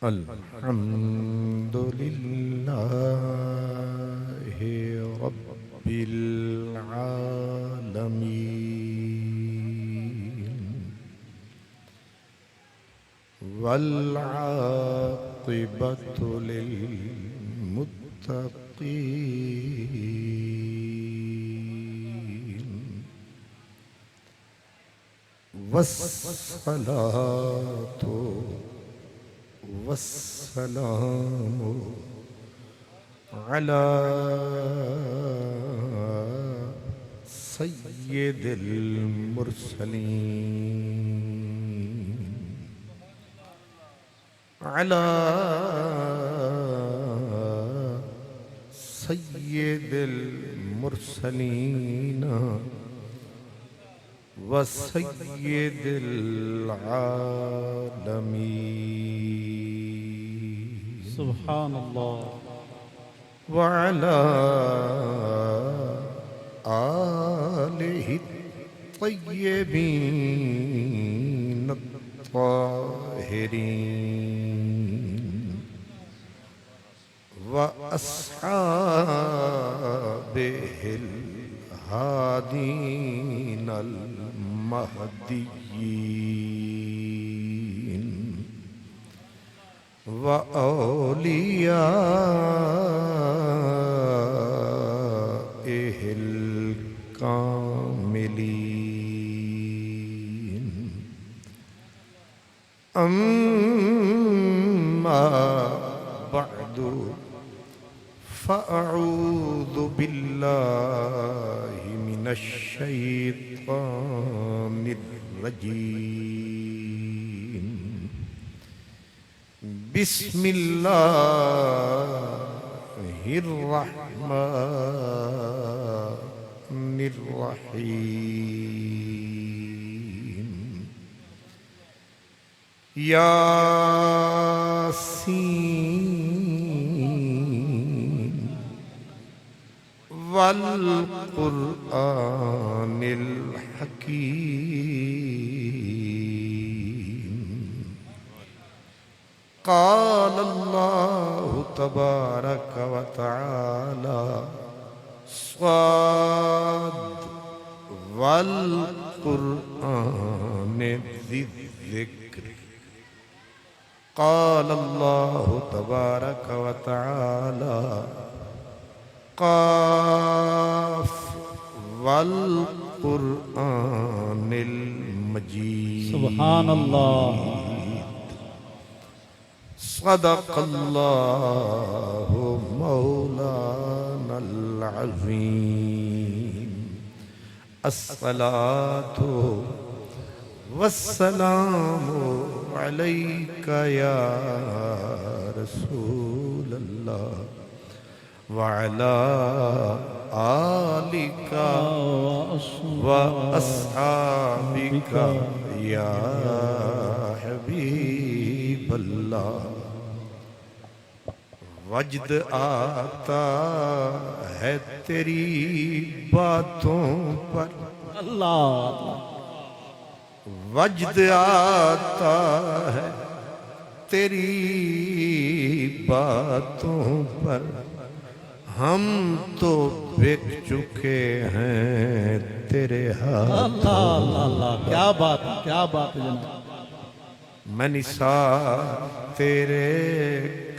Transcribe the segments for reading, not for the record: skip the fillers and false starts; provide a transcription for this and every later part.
अल्हम्दुलिल्लाहि रब्बिल आलमीन वल आक़िबतु लिल मुत्तक़ीन वस्सलातु वस्सलामु अला सय्यिदिल मुरसलीन अला सय्यिदिल मुरसलीन व सय्यिदिल आलमीन सुभान अल्लाह व अला आलिहि तय्यबीन ताहिरीन व अस्हाबिहिल हादीन अल महदिय्यीन व औलियाइहिल कामिलीन अम्मा बअदु फ़अऊज़ु बिल्लाहि मिनश शैतानिर रजीम बिस्मिल्लाहिर रहमानिर रहीम यासीन वल क़ुरआनिल हकीम क़ाल अल्लाहु तबारक व तआला स्वाद वल क़ुरआनिज़्ज़िक्र क़ाल अल्लाहु तबारक व तआला क़ाफ वल क़ुरआनिल मजीद सुभान अल्लाह सदक़ल्लाहु मौलानल अज़ीम अस्सलातु वस्सलामु अलैका या रसूलल्लाह व अला आलिका व अस्हाबिका या हबीबल्लाह वजद आता है तेरी बातों पर अल्लाह वजद आता है तेरी बातों पर हम तो बिक चुके हैं तेरे हाथ अल्लाह अल्लाह अल्लाह क्या बात है जनाब मैं निसार तेरे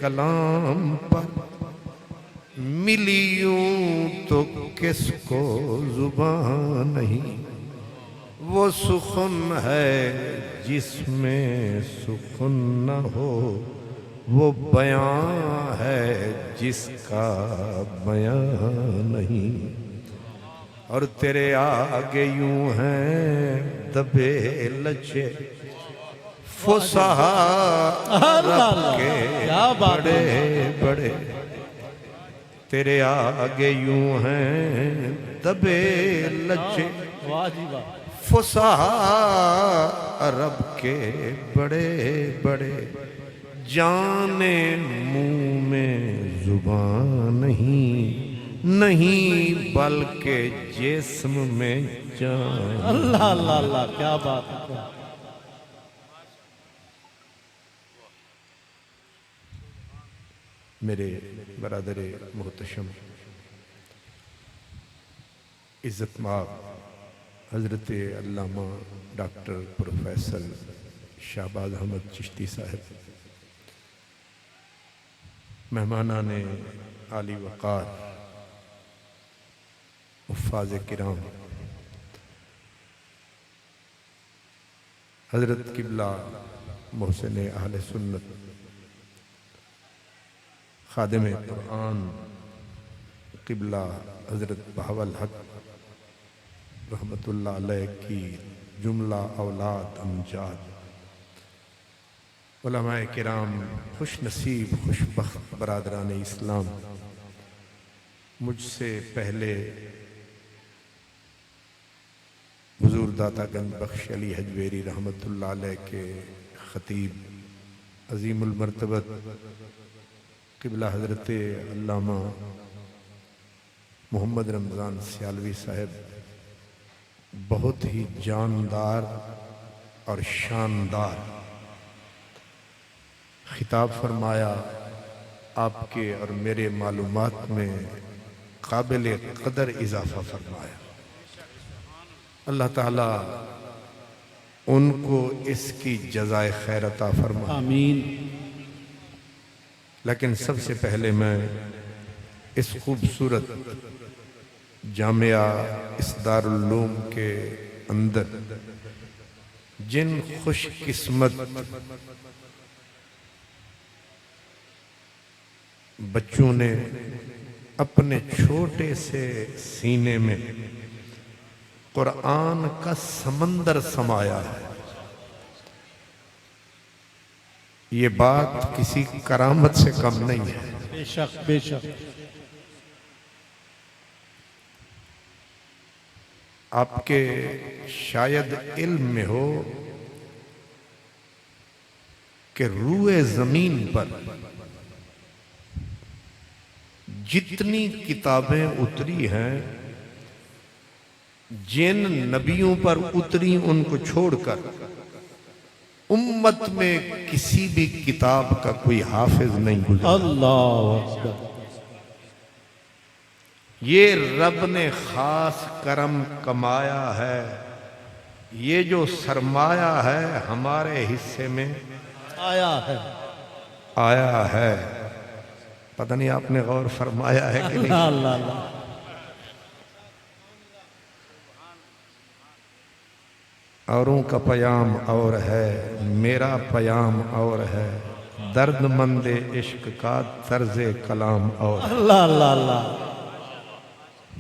कलाम पर मिली यूं तो किसको जुबान नहीं वो सुखन है जिसमें सुखन न हो वो बयां है जिसका बयां नहीं और तेरे आगे यूं हैं दबे लचे फुसहा रब के क्या बात बड़े बड़े तेरे आगे यूं हैं दबे लचे वाह जी वाह फुसहा रब के बड़े बड़े जाने मुंह में जुबान नहीं बल्कि जिस्म में जान अल्लाह अल्लाह अल्लाह क्या बात है मेरे बरादर मोहतशम इज़्ज़तमाब हज़रत अल्लामा डॉक्टर प्रोफेसर शाहबाज अहमद चिश्ती साहब, मेहमानान आली वक़ार, हुफ़्फ़ाज़ किराम, हज़रत क़िबला मोहसिन अहले सुन्नत, खादिम कुरान क़िबला हज़रत बहावल हक रहमतुल्लाह अलैह की जुमला औलाद अमजाद, उलमाए किराम, खुश नसीब खुशबख्त बरादरान इस्लाम, मुझसे पहले हुजूर दाता गंज बख्श अली हजवेरी रहमतुल्लाह अलैह के ख़तीब अज़ीमुल मर्तबत क़िबला हज़रत अल्लामा मोहम्मद रमज़ान सियालवी साहब बहुत ही जानदार और शानदार खिताब फरमाया। आपके और मेरे मालूमात में काबिल कदर इजाफा फरमाया। अल्लाह ताला उनको इसकी जज़ाए खैर अता फरमाए, आमीन। लेकिन सबसे पहले मैं इस खूबसूरत जामिया इस दारुल उलूम के अंदर जिन खुशकिस्मत बच्चों ने अपने छोटे से सीने में कुरान का समंदर समाया है, ये बात किसी करामत से कम नहीं है। बेशक बेशक। आपके शायद इल्म में हो कि रूए जमीन पर जितनी किताबें उतरी हैं, जिन नबियों पर उतरी उनको छोड़कर उम्मत में किसी भी किताब का कोई हाफिज नहीं गुजरा। अल्लाह अकबर। ये रब ने खास करम कमाया है, ये जो सरमाया है हमारे हिस्से में आया है। आया है। पता नहीं आपने गौर फरमाया है कि नहीं। अल्लाह अल्लाह। औरों का पयाम और है, मेरा पयाम और है, दर्द मंदे इश्क का तर्जे कलाम और। अल्लाह अल्लाह अल्लाह।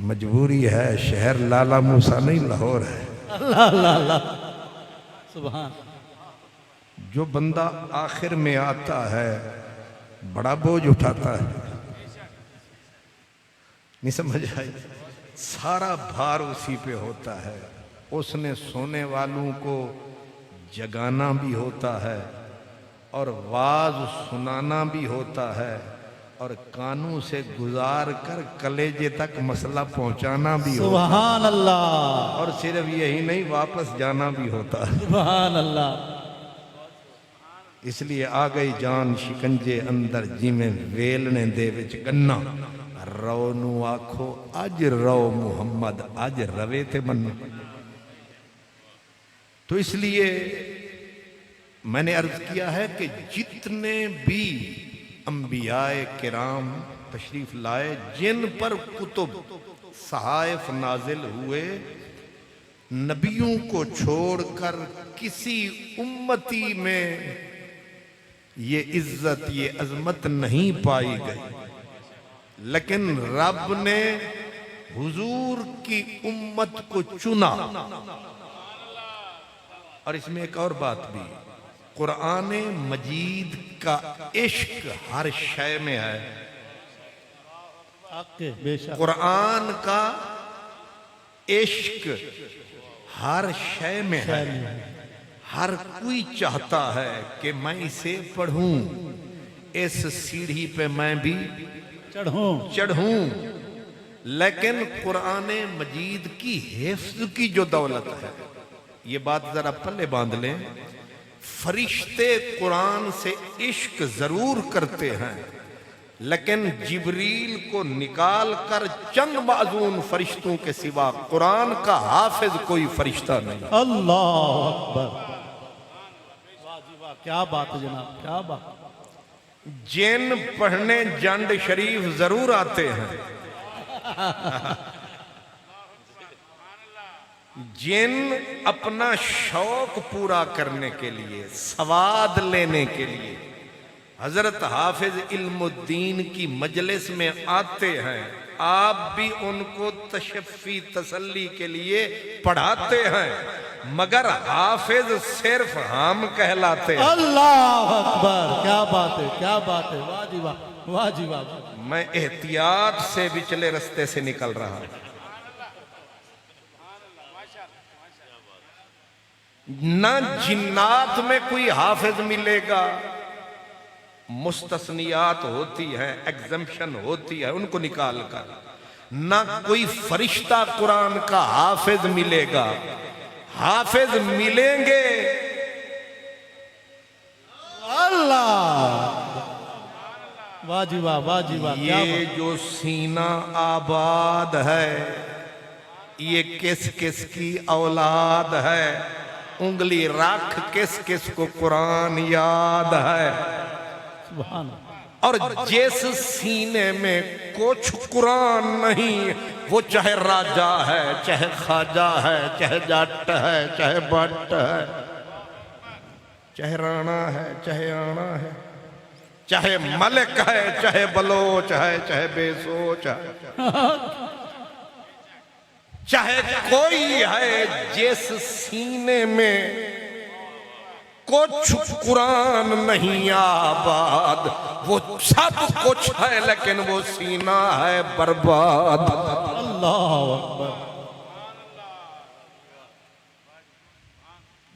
मजबूरी है, शहर लाला मूसा नहीं लाहौर है। अल्लाह अल्लाह अल्लाह। सुभान। जो बंदा आखिर में आता है बड़ा बोझ उठाता है, नहीं समझ आई, सारा भार उसी पे होता है। उसने सोने वालों को जगाना भी होता है और वाज सुनाना भी होता है और कानों से गुजार कर कलेजे तक मसला पहुंचाना भी होता है। सुभान अल्लाह। और सिर्फ यही नहीं, वापस जाना भी होता है। सुभान अल्लाह। इसलिए आ गई जान शिकंजे अंदर जिमें वेलने दे विच गन्ना, रो नू आखो अज रो मुहम्मद, अज रवे थे मन्ना। तो इसलिए मैंने अर्ज किया है कि जितने भी अंबियाए किराम तशरीफ लाए, जिन पर कुतुब सहाइफ नाजिल हुए, नबियों को छोड़कर किसी उम्मती में ये इज्जत ये अजमत नहीं पाई गई। लेकिन रब ने हुजूर की उम्मत को चुना। और इसमें एक और बात भी, कुरान मजीद का इश्क हर शय में है। बेशक। कुरान का इश्क हर शय में है। हर कोई चाहता है कि मैं इसे पढ़ूं, इस सीढ़ी पे मैं भी चढ़ूं। लेकिन कुरान मजीद की हिफ्ज की जो दौलत है, ये बात जरा पल्ले बांध लें, फरिश्ते कुरान से इश्क जरूर करते हैं लेकिन जिब्रील को निकाल कर चंद माजून फरिश्तों के सिवा कुरान का हाफिज कोई फरिश्ता नहीं। अल्लाह अकबर। वाह जी वाह, क्या बात है जनाब, क्या बात। जिन पढ़ने जंड शरीफ जरूर आते हैं, जिन अपना शौक पूरा करने के लिए, सवाद लेने के लिए हजरत हाफिज इल्मुद्दीन की मजलिस में आते हैं, आप भी उनको तशफ़ी तसल्ली के लिए पढ़ाते हैं, मगर हाफिज सिर्फ हम कहलाते हैं। अल्लाह अकबर, क्या बात है, क्या बात है। वाह जी वाह, वाह जी वाह। मैं एहतियात से विचले रास्ते से निकल रहा हूं। ना जिन्नात में कोई हाफिज मिलेगा, मुस्तस्नियात होती है, एग्जम्पशन होती है, उनको निकाल कर। ना कोई फरिश्ता कुरान का हाफिज मिलेगा। हाफिज मिलेंगे अल्लाह, वाह जी वाह, वाह जी वाह। ये जो सीना आबाद है, ये किस किस की औलाद है, उंगली रख किस किस को कुरान याद है। सुभान। और जिस सीने में कुछ कुरान नहीं, वो चाहे राजा है, चाहे खाजा है, चाहे जाट है, चाहे भट्ट है, चाहे राणा है, चाहे आना है, चाहे मलिक है, चाहे बलोच है, चाहे बेसोच है, चाहे कोई है, जिस सीने में कुछ कुरान नहीं आबाद, वो सब कुछ है लेकिन वो सीना है बर्बाद। अल्लाह अकबर।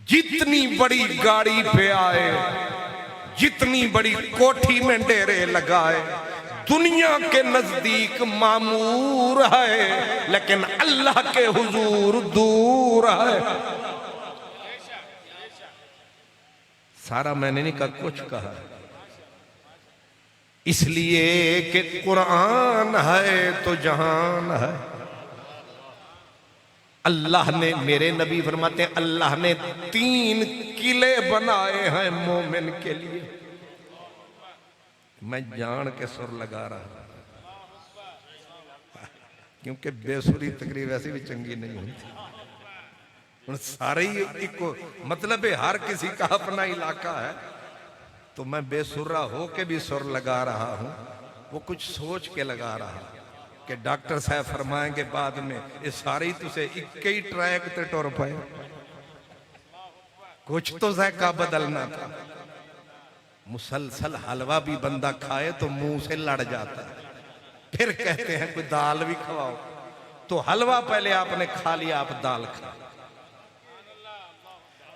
जितनी बड़ी गाड़ी पे आए, जितनी बड़ी कोठी में डेरे लगाए, दुनिया के नजदीक मामूर है लेकिन अल्लाह के हुजूर दूर है। सारा मैंने नहीं कहा, कुछ कहा, इसलिए कि कुरान है तो जहान है। अल्लाह ने, मेरे नबी फरमाते हैं, अल्लाह ने 3 किले बनाए हैं मोमिन के लिए। मैं जान के सुर लगा रहा क्योंकि बेसुरी तकरीर वैसे भी चंगी नहीं होती। उन सारे ही इको मतलब है, हर किसी का अपना इलाका है, तो मैं बेसुरा हो के भी सुर लगा रहा हूं। वो कुछ सोच के लगा रहा कि डॉक्टर साहब फरमाएंगे बाद में, ये सारे ही तुझे एक ही ट्रैक ते टुर पाए, कुछ तो ज़ायका बदलना था। मुसलसल हलवा भी बंदा खाए तो मुंह से लड़ जाता है, फिर कहते हैं कोई दाल भी खवाओ, तो हलवा पहले आपने खा लिया, आप दाल खा,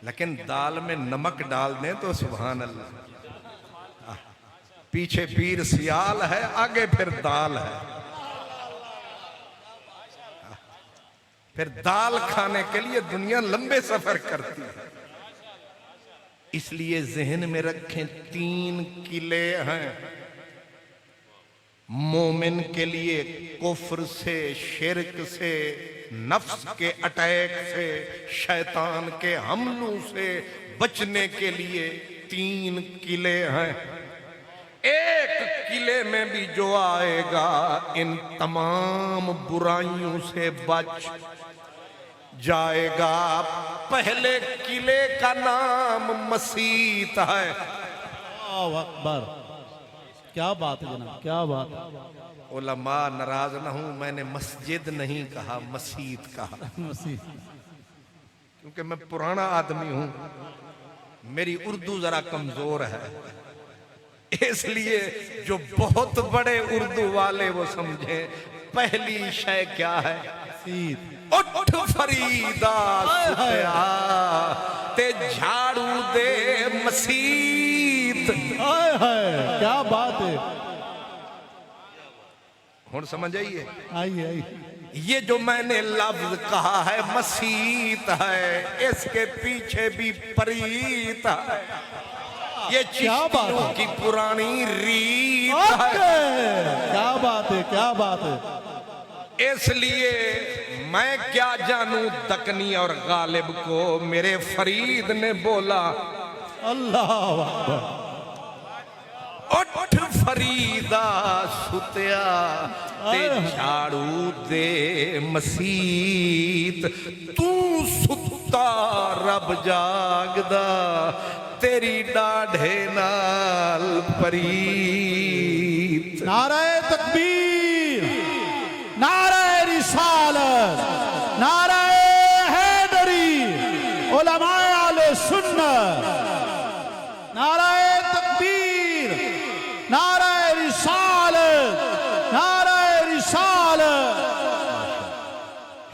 लेकिन दाल में नमक डाल दें तो सुभान अल्लाह, पीछे पीर सियाल है, आगे फिर दाल है। फिर दाल खाने के लिए दुनिया लंबे सफर करती है। इसलिए जहन में रखें, 3 किले हैं मोमिन के लिए, कुफ्र से, शिरक से, नफ्स के अटैक से, शैतान के हमलों से बचने के लिए 3 किले हैं। एक किले में भी जो आएगा इन तमाम बुराइयों से बच जाएगा। पहले किले का नाम मसीत है। अल्लाह अकबर, क्या बात है जनाब, क्या बात। उलमा नाराज न हूं, मैंने मस्जिद नहीं कहा, मसीत कहा, क्योंकि मैं पुराना आदमी हूं, मेरी उर्दू जरा कमजोर है, इसलिए जो बहुत बड़े उर्दू वाले वो समझे पहली शय क्या है, मसीत। उठ फरीदा सुतिया ते झाड़ू दे मसीत। हाय हाय, क्या बात है। हुण समझ आइए, आइए आइए। ये जो मैंने लफ्ज कहा है मसीत है, इसके पीछे भी परीत है। ये क्या बात चिश्तियों है? की पुरानी रीत है। ओके, क्या बात है, क्या बात है। इसलिए मैं क्या जानूं दकनी और गालिब को, मेरे फरीद ने बोला अल्लाह अकबर। उठ फरीदा सुतिया ते झाड़ू दे मसीत, तू सुता रब जागदा तेरी डाढ़े नाल परीत। नाराए तकबीर, नाराए रिसालत, नाराए हैदरी, उलमाए आले सुन्नत, नाराए तकबीर, नाराए रिसालत, नाराए रिसालत।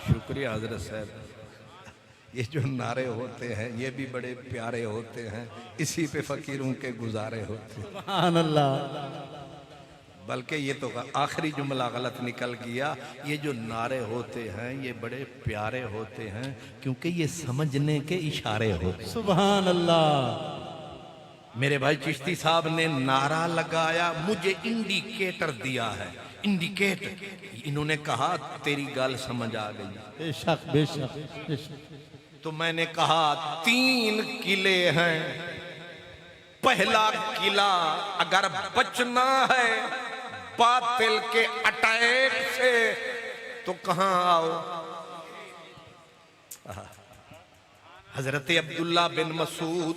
शुक्रिया हजरत साहब। ये जो नारे होते हैं ये भी बड़े प्यारे होते हैं, इसी पे फकीरों के गुजारे होते हैं। सुभान अल्लाह। बल्कि ये तो आखिरी जुमला गलत निकल गया। ये जो नारे होते हैं ये बड़े प्यारे होते हैं क्योंकि ये समझने के इशारे होते हैं। सुभान अल्लाह। मेरे भाई चिश्ती साहब ने नारा लगाया, मुझे इंडिकेटर दिया है, इंडिकेटर। इन्होंने कहा तेरी गाल समझ आ गई। बेशक बेशक बेशक। तो मैंने कहा 3 किले हैं। पहला किला अगर बचना है बातिल के अटैक से तो कहां आओ? हजरत अब्दुल्ला बिन मसूद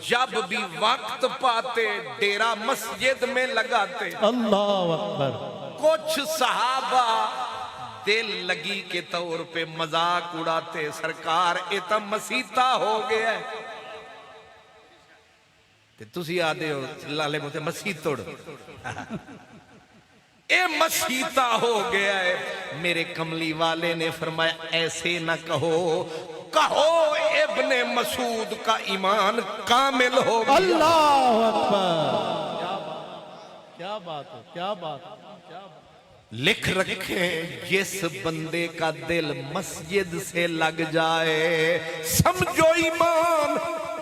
जब भी वक्त पाते डेरा मस्जिद में लगाते। अल्लाह अकबर। कुछ सहाबा दिल लगी के तौर पे मजाक उड़ाते, सरकार ये तो मसीता हो गया है। ते तुसी आदे हो लाले मोते मसीतोड़, ये मसीता हो गया है। मेरे कमली वाले ने फरमाया ऐसे ना कहो, कहो इब्ने मसूद का ईमान कामिल हो गया। अल्लाह अकबर। क्या बात है, क्या बात है, क्या बात। लिख रखे जिस बंदे का दिल मस्जिद से लग जाए समझो ईमान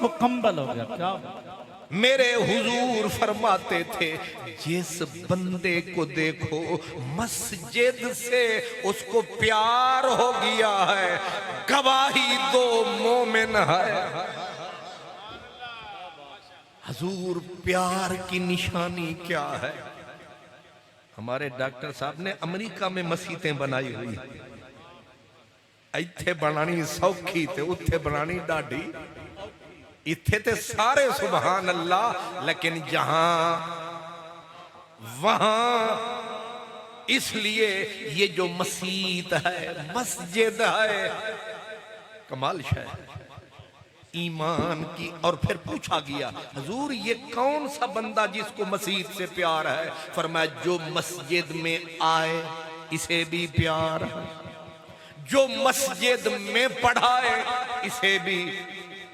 मुकम्मल हो गया। क्या बात। मेरे हुजूर फरमाते थे जिस बंदे को देखो मस्जिद से उसको प्यार हो गया है, गवाही दो मोमिन है। हुजूर प्यार की निशानी क्या है? हमारे डॉक्टर साहब ने अमेरिका में मसीतें बनाई हुई, इत्थे बनानी सौखी ते उत्थे बनानी डाढ़ी। इत्थे ते सारे सुभान अल्लाह, लेकिन जहां वहां इसलिए ये जो मस्जिद है, मस्जिद है, कमाल शय ईमान की। और फिर पूछा गया हुजूर ये कौन सा बंदा जिसको मस्जिद से प्यार है? फरमाया जो मस्जिद में आए इसे भी प्यार है, जो मस्जिद में पढ़ाए इसे भी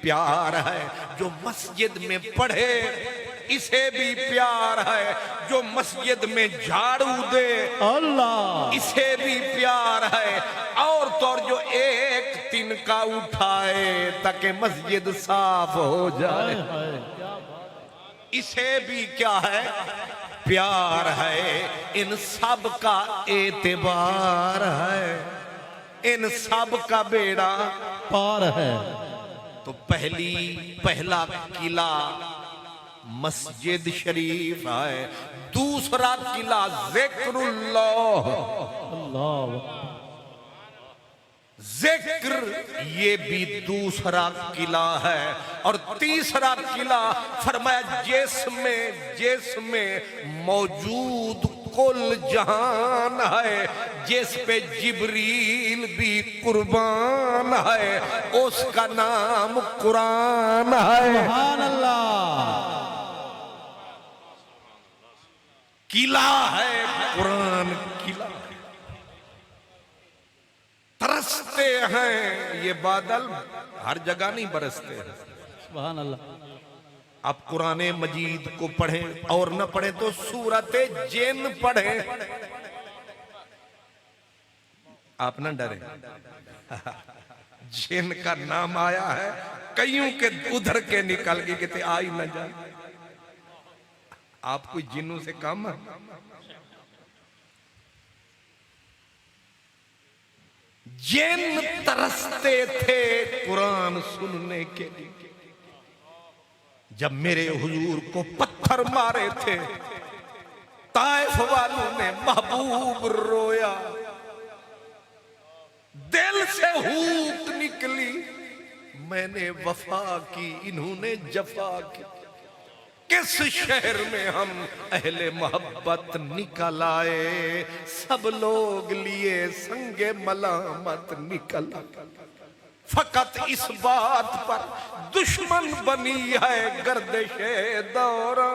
प्यार है, जो मस्जिद में पढ़े इसे भी प्यार है, जो मस्जिद में झाड़ू दे अल्लाह इसे भी प्यार है, और तो और जो एक तिनका उठाए ताकि मस्जिद साफ हो जाए इसे भी क्या है? प्यार है। इन सब का एतबार है, इन सब का बेड़ा पार है। तो पहला किला मस्जिद शरीफ है, दूसरा किला जिक्रुल्लाह, अल्लाह जिक्र ये भी दूसरा किला है। और तीसरा किला फरमाया जिसमें मौजूद कुल जहान है, जिस पे जिब्रील भी कुर्बान है, उसका नाम कुरान है। सुभान अल्लाह। किला है कुरान, किला। तरसते हैं ये बादल, हर जगह नहीं बरसते हैं। सुभान अल्लाह। आप कुरान मजीद को पढ़ें और न पढ़ें तो सूरत जिन पढ़ें, आप ना डरें। जिन का नाम आया है, कईयों के उधर के निकल के कहते आ ही न जाए। आप कोई जिन्नों से कम है? जिन तरसते थे कुरान सुनने के लिए, जब मेरे हुजूर को पत्थर मारे थे, ताइफ वालों ने महबूब रोया, दिल से हूक निकली, मैंने वफा की, इन्होंने जफा की। किस शहर में हम अहले मोहब्बत निकल आए, सब लोग लिए संगे मलामत निकल। फकत इस बात पर दुश्मन बनी है गर्दिशे दौरा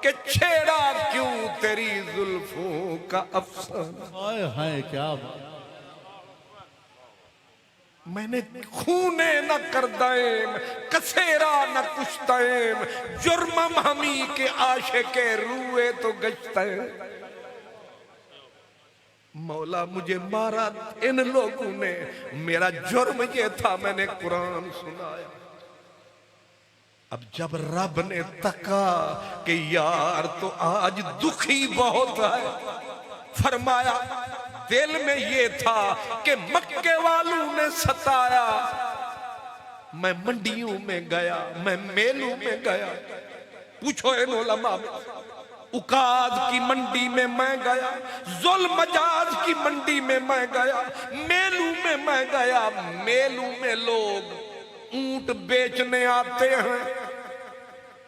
के छेड़ा क्यों तेरी जुल्फों का अफसाना। हाय हाय क्या बात। मैंने खूने न कर दाएम, कसेरा न कुश्तैम, जुर्मम हमी के आशे के रूए तो गश्ते। मौला मुझे मारा इन लोगों ने, मेरा जुर्म ये था मैंने कुरान सुनाया। अब जब रब ने तका कि यार तो आज दुखी बहुत है, फरमाया दिल में ये था कि मक्के वालों ने सताया। मैं मंडियों में गया, मैं मेलों में गया, पूछो इन उलमा में, उकाद की मंडी में मैं गया, जुल्म मजाज की मंडी में मैं गया, मेलू में मैं गया। मेलू में लोग ऊंट बेचने आते हैं,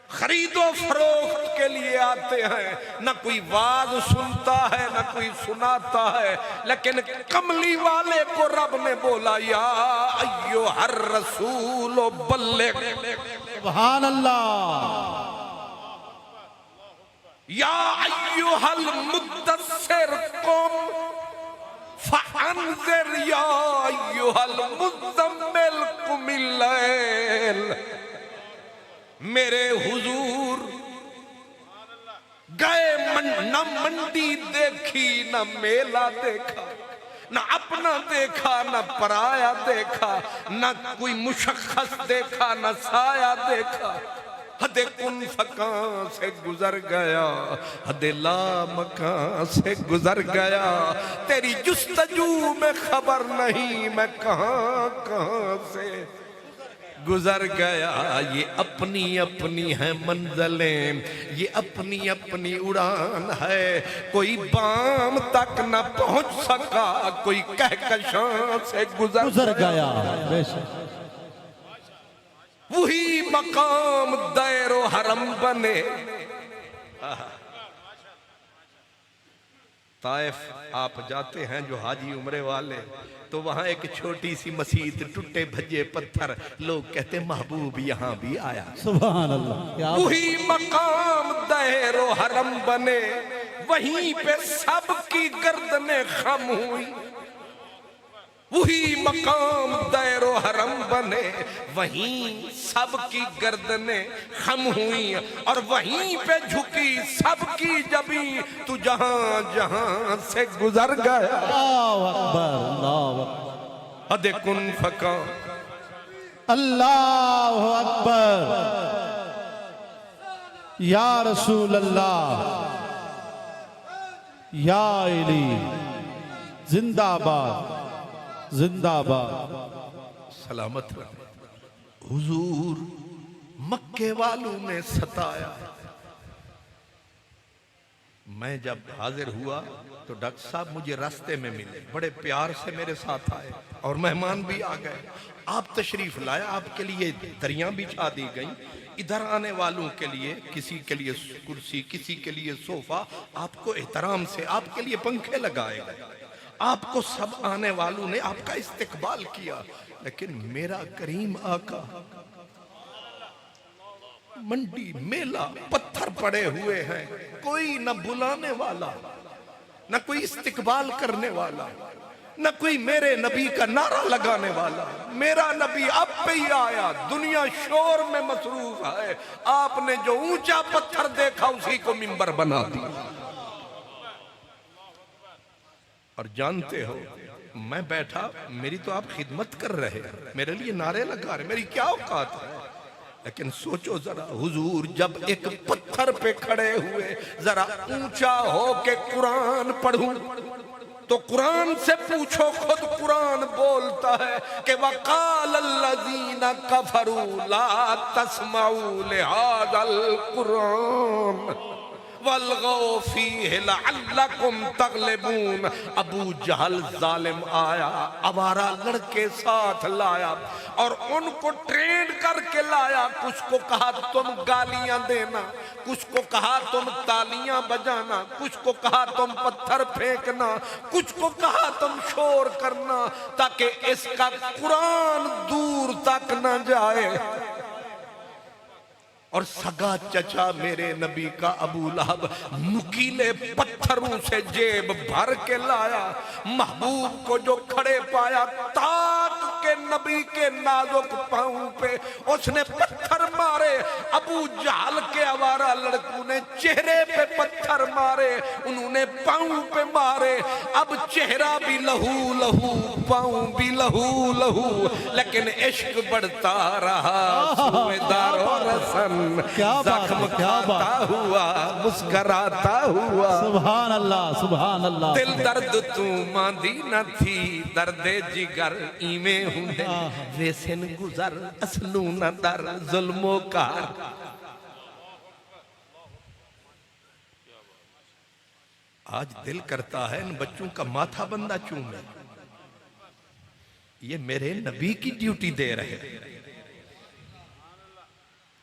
खरीदो फरोख्त के लिए आते हैं, न कोई वाज सुनता है न कोई सुनाता है। लेकिन कमली वाले को रब ने बोला, या अय्युहर रसूल बल्लिग, सुभान अल्लाह, या अय्युहल मुद्दस्सिर कुम फअंज़िर, या अय्युहल मुज़्ज़म्मिल कुमिल लैल। मेरे हुजूर गए, न मंडी देखी न मेला देखा, न अपना देखा न पराया देखा, न कोई मुशख्खस देखा न साया देखा। हदे कुन फकां से गुजर गया, हदे ला मकां से गुजर गया। तेरी जुस्तजू में खबर नहीं मैं कहां कहां से गुजर गया। ये अपनी अपनी है मंजिलें, ये अपनी अपनी उड़ान है। कोई बाम तक न पहुंच सका, कोई कहकशां से गुजर गया। बेशक वही मकाम दैरो हरम बने। ताइफ आप जाते हैं जो हाजी उम्रे वाले, तो वहां एक छोटी सी मस्जिद, टूटे भजे पत्थर, लोग कहते महबूब यहां भी आया। सुभान अल्लाह। वही मकाम दैरो हरम बने, वहीं पे सबकी गर्दनें खम हुई। वही मकाम दैरो हरम बने, वहीं सबकी गर्दनें खम हुई, और वहीं पे झुकी सबकी जबी। तू जहां जहां से गुजर गया। अल्लाहु अकबर, अल्लाहु अकबर, हदे कुन फका, अल्लाहु अकबर। या रसूल अल्लाह, या इली, जिंदाबाद जिंदाबाद। सलामत रहे। हुजूर मक्के वालों ने सताया। मैं जब हाजिर हुआ तो डॉक्टर साहब मुझे रास्ते में मिले, बड़े प्यार से मेरे साथ आए, और मेहमान भी आ गए। आप तशरीफ लाया, आपके लिए दरियां बिछा दी गई। इधर आने वालों के लिए, किसी के लिए कुर्सी, किसी के लिए सोफा, आपको एहतराम से आपके लिए पंखे लगाए गए। आपको सब आने वालों ने आपका इस्तेकबाल किया। लेकिन मेरा करीम आका, मंडी मेला, पत्थर पड़े हुए हैं, कोई न बुलाने वाला, न कोई इस्तेकबाल करने वाला, न कोई मेरे नबी का नारा लगाने वाला। मेरा नबी अब पे ही आया, दुनिया शोर में मसरूफ है। आपने जो ऊंचा पत्थर देखा उसी को मिंबर बना दिया। और जानते हो, मैं बैठा, मेरी तो आप खिदमत कर रहे, मेरे लिए नारे लगा रहे, मेरी क्या औकात है। लेकिन सोचो जरा, हुजूर जब एक पत्थर पे खड़े हुए, जरा ऊंचा हो के कुरान पढ़ूं, तो कुरान से पूछो, खुद कुरान बोलता है कि वक़ाल अल्लज़ीना कफ़रू ला तस्माऊ लिहाज़ल कुरान वल्गौ फीहि लअल्लकुम तग़लिबून। अबू जहल जालिम आया, आवारा लड़के साथ लाया और उनको ट्रेन करके लाया। कुछ को कहा तुम गालियां देना, कुछ को कहा तुम तालियां बजाना, कुछ को कहा तुम पत्थर फेंकना, कुछ को कहा तुम शोर करना, ताकि इसका कुरान दूर तक न जाए। और सगा चचा मेरे नबी का अबू लहब नुकीले पत्थरों से जेब भर के लाया। महबूब को जो खड़े पाया, ताक के नबी के नाजुक पांव पे उसने पत्थर मारे। अबू जहल के आवारा लड़कों ने चेहरे पे पत्थर मारे, उन्होंने पांव पे मारे। अब चेहरा भी लहू लहू, पांव भी लहू लहू, लेकिन इश्क बढ़ता रहा। सूबेदार और हसन क्या बात है, क्या बात हुआ, मुस्कराता हुआ। सुभान अल्लाह, सुभान अल्लाह। दिल दर्द तू मांदी न थी, दर्दे जिगर इमे हुंदे, वेसन गुजर असलू न दर जुल्मों का। आज दिल करता है इन बच्चों का माथा बंदा चूमे। ये मेरे नबी की ड्यूटी दे रहे हैं,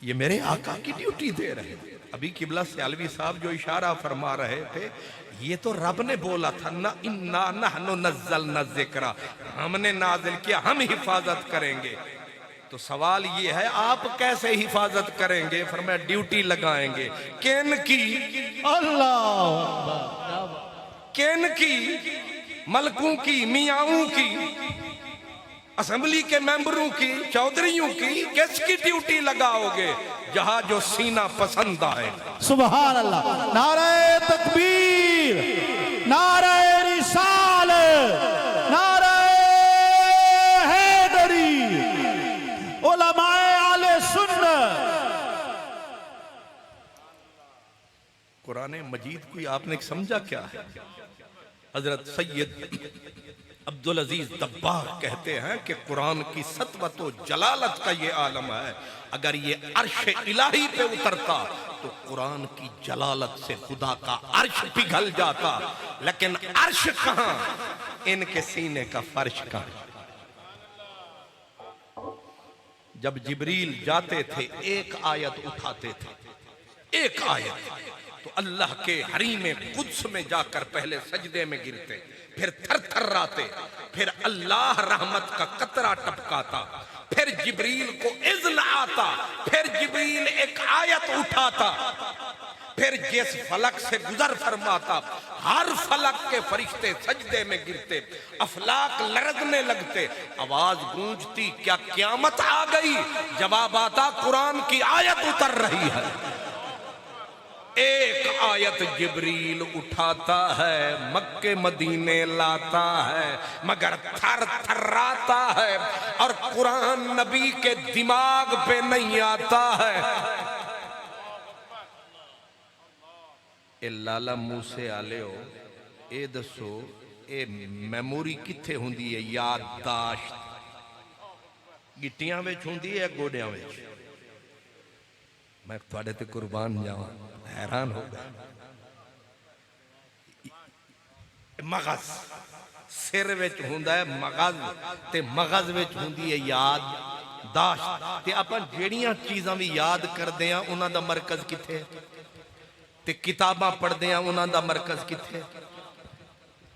ये मेरे आका की ड्यूटी दे रहे हैं। अभी किबला सियालवी साहब जो इशारा फरमा रहे थे, ये तो रब ने बोला था ना, इन्ना नहनु नज़्ज़लना ज़िक्रा, हमने नाजिल किया, हम हिफाजत करेंगे। तो सवाल ये है, आप कैसे हिफाजत करेंगे? फरमाया ड्यूटी लगाएंगे। किन की? अल्लाह, किन की? मलकों की, मियाओं की, असेंबली के मेंबरों की, चौधरियों की? किसकी ड्यूटी लगाओगे? जहां जो सीना पसंद आए। सुभान अल्लाह। नारे तकबीर, नारे रिसालत, नारे हैदरी, उलमाए आले सुन्नत। कुरान मजीद कोई आपने समझा क्या है? हजरत सैयद अब्दुल अजीज दब्बाग कहते हैं कि कुरान की सतवत व जलालत का ये आलम है। अगर ये अर्श इलाही पे उतरता तो कुरान की जलालत से खुदा का अर्श पिघल जाता। लेकिन अर्श कहां, इनके सीने का फर्श कहां। जब जिब्रील जाते थे, एक आयत उठाते थे, एक आयत, तो अल्लाह के हरीम कुद्स में जाकर पहले सजदे में गिरते, फिर थर थर्राते, फिर अल्लाह रहमत का कतरा टपकाता, फिर जिब्रील को इज़्न आता, फिर जिब्रील एक आयत उठाता, फिर जिस फलक से गुजर फरमाता, हर फलक के फरिश्ते सजदे में गिरते, अफलाक लरजने लगते, आवाज गूंजती, क्या क़यामत आ गई? जवाब आता, कुरान की आयत उतर रही है। एक आयत जिब्रील उठाता है, मक्के मदीने लाता है, मगर थर थर्राता है, और कुरान नबी के दिमाग पे नहीं आता है। ए लाला मूसे आलियो, ए दसो, ए मेमोरी किथे हुंदी है? याददाश्त गिट्टियां विच हुंदी है, गोडियां विच? मैं थोड़े ते कुर्बान जावां, हैरान हो गया। मगज सिर विच हुंदा है मगज, ते मगज विच हुंदी है याददाश्त। ते आपां जेड़ियां चीज़ां भी याद करदे आ, उन्हां दा मरकज किथे? ते किताबां पढ़दे आ, उन्हां दा मरकज किथे?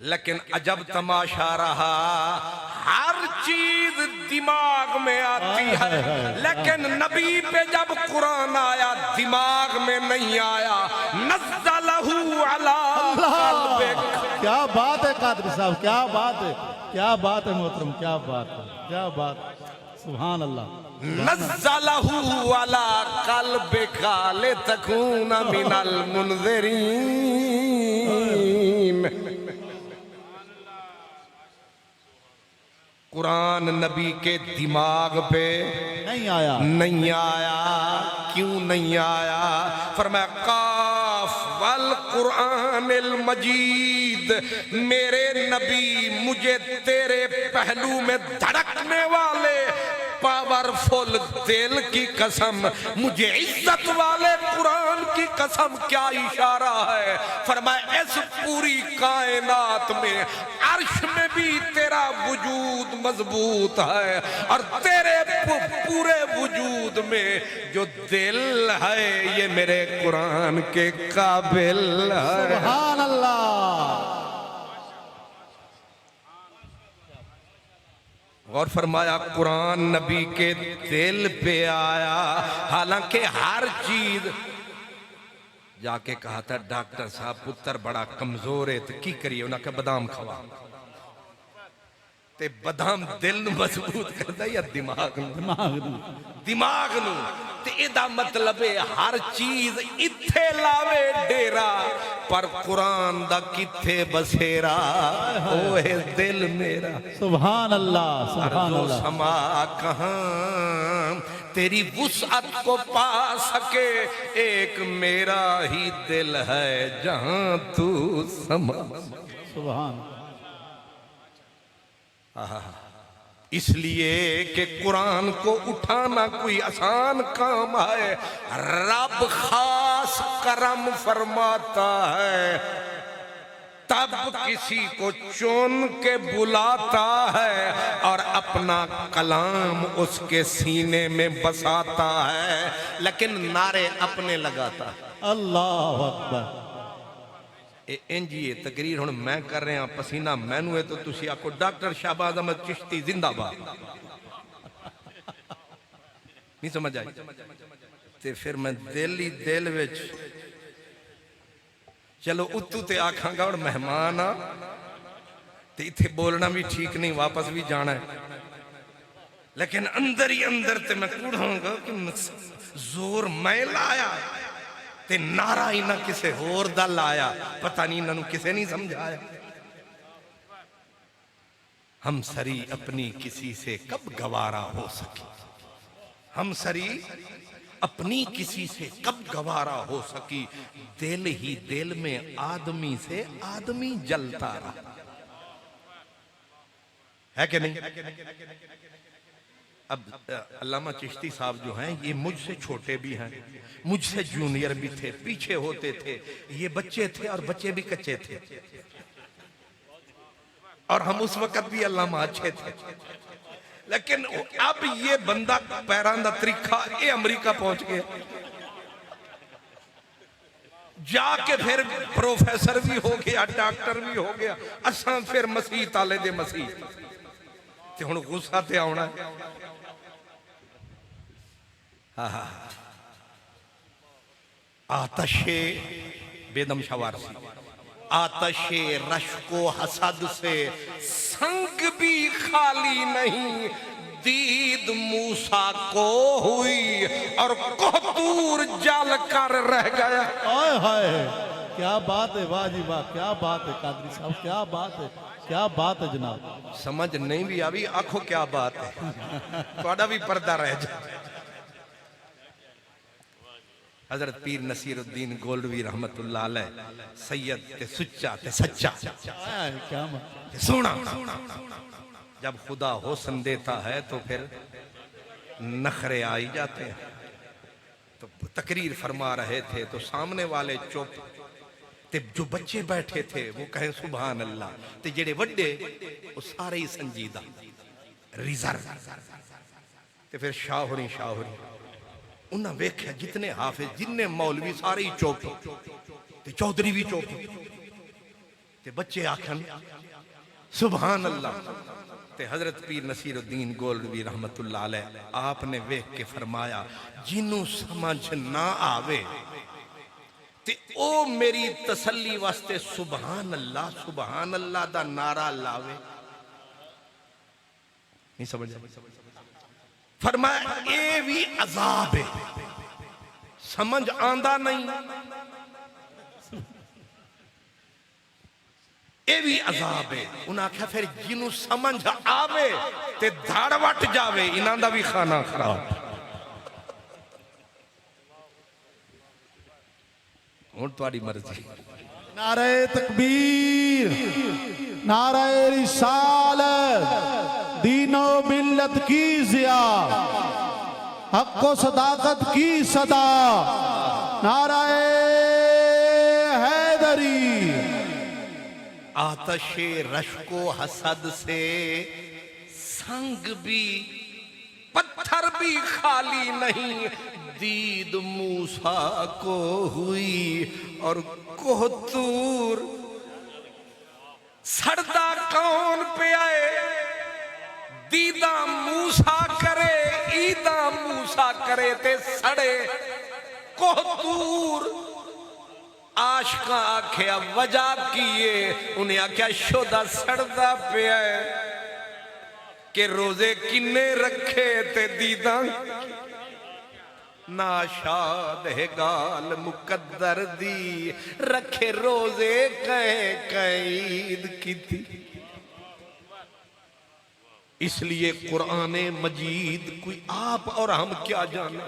लेकिन अजब तमाशा रहा, हर चीज दिमाग में आती है, लेकिन नबी पे जब कुरान आया दिमाग में नहीं आया। नज़्ज़लहु अला क़ल्बिक। क्या बात है कादरी साहब, क्या बात है, क्या बात है मोहतरम, क्या बात है, क्या बात। सुभान अल्लाह। नज़्ज़लहु अला क़ल्बिका लितकूना मिनल मुनज़िरीन। कुरान नबी के दिमाग पे नहीं आया। नहीं आया। क्यों नहीं आया? फरमाया काफ वल कुरानिल मजीद, मेरे नबी मुझे तेरे पहलू में धड़कने वाले पावरफुल दिल की कसम, मुझे इज्जत वाले कुरान की कसम, क्या इशारा है। फरमाया इस पूरी कायनात में अर्श में भी तेरा वजूद मजबूत है और तेरे पूरे वजूद में जो दिल है ये मेरे कुरान के काबिल है। सुभान अल्लाह। और फरमाया कुरान नबी के दिल पे आया। हालांकि हर चीज जाके कहा था डॉक्टर साहब पुत्र बड़ा कमजोर है तो की करिए, उन्हें बादाम खवा ते बादाम दिल नूं मजबूत करदा या दिमाग नूं? दिमाग नूं। ते एदा मतलब है हर चीज इत्थे लावे डेरा, पर कुरान दा किथे बसेरा, ओ है दिल मेरा। सुभान अल्लाह, सुभान अल्लाह। समा कहां तेरी वुसअत को पा सके, एक मेरा ही दिल है जहां तू समा। सुभान। इसलिए कि कुरान को उठाना कोई आसान काम है, रब खास करम फरमाता है, तब किसी को चुन के बुलाता है और अपना कलाम उसके सीने में बसाता है, लेकिन नारे अपने लगाता है। अल्लाह अकबर। इंजी तकरीर हुण मैं कर रहा पसीना मैनू है तो तुसी आखो डॉक्टर शाहबाज अहमद चिश्ती जिंदाबाद। नहीं समझ आई? ते फिर मैं दिल ही दिल विच चलो उतू ते आखांगा और मेहमान आ ते इत्थे बोलना भी ठीक नहीं, वापस भी जाना है, लेकिन अंदर ही अंदर ते मैं कूड़ांगा कि जोर मैं लाया ते नारा ही ना किसे होर दा लाया, पता नहीं इन्होंने किसे नहीं समझाया। हम सरी अपनी किसी से कब गवारा हो सकी, हम सरी अपनी किसी से कब गवारा हो सकी, दिल ही दिल में आदमी से आदमी जलता रहा है कि नहीं? अब अल्लामा चिश्ती साहब जो हैं ये मुझसे छोटे भी हैं, मुझसे जूनियर भी थे, पीछे होते थे, ये बच्चे थे और बच्चे भी कच्चे थे, और हम उस वक्त भी अल्लामा अच्छे थे, लेकिन अब ये बंदा पैरां दा तरीका ये अमेरिका पहुंच गया, जाके फिर प्रोफेसर भी हो गया, डॉक्टर भी हो गया, असां फिर मसीह ताले दे मसीह ते हुण गुस्सा ते आउणा है। आतशे बेदम शवारसी, आतशे रश्को हसद से संग भी खाली नहीं, दीद मूसा को हुई और कोहतूर जल कर रह गया। हाय हाय, क्या बात है, वाह जी वाह, क्या बात है कादरी साहब, क्या बात है, क्या बात है जनाब। समझ नहीं भी आवी आखो क्या बात है, थोड़ा भी पर्दा रह जाए। हजरत पीर नसीरुद्दीन गोल्डवी रहमतुल्लाह अलैह सैयद ते सुच्चा ते सच्चा, क्या बात। सोना जब खुदा हुस्न देता है तो फिर नखरे आ ही जाते हैं। तो तकरीर फरमा रहे थे तो सामने वाले चुप ते, जो बच्चे बैठे थे वो कहें सुभान अल्लाह, ते जेड़े वड्डे वो सारे ही संजीदा रिजर्व। ते फिर शाहुरी उन्हें वेख्या जितने हाफिज जिन्ने मौलवी सारे ही चुप, ते चौधरी भी चुप, ते बच्चे आखन सुभान अल्लाह। ते हजरत पीर नसीरुद्दीन गोल्डवी रहमतुल्लाह अलैह आपने वेख के फरमाया जिन्हों समझ ना आवे ते ओ मेरी तसल्ली वास्ते सुभान अल्लाह दा नारा लावे। नहीं समझ? फरमाया ये भी अजाब है, समझ आंदा नहीं, ਇਹ ਵੀ ਅਜ਼ਾਬ ਹੈ। ਉਹਨਾਂ ਆਖਿਆ ਫਿਰ ਜਿਹਨੂੰ ਸਮਝ ਆਵੇ ਤੇ ਧੜ ਵੱਟ ਜਾਵੇ, ਇਹਨਾਂ ਦਾ ਵੀ ਖਾਣਾ ਖਰਾਬ। ਹੁਣ ਤੁਹਾਡੀ ਮਰਜ਼ੀ। नारे तकबीर, नारे रिसालत, दीनो मिल्लत की जिया, हक व सदाकत की सदा, नारे हैदरी। आतशे रश्को हसद से संग भी पत्थर भी खाली नहीं, दीद मूसा को हुई और कोहतूर। सड़दा कौन पे आए, दीदा मूसा करे, ईदा मूसा करे ते सड़े कोहतूर। आशका आख्या वजह किए, उन्हें आख्या शोदा सड़दा पे आए कि रोजे किन्ने रखे ते दीदा नाशाद है गाल मुकद्दर दी, रखे रोजे कहे कैद की थी। इसलिए कुरान मजीद कोई आप और हम क्या जाना,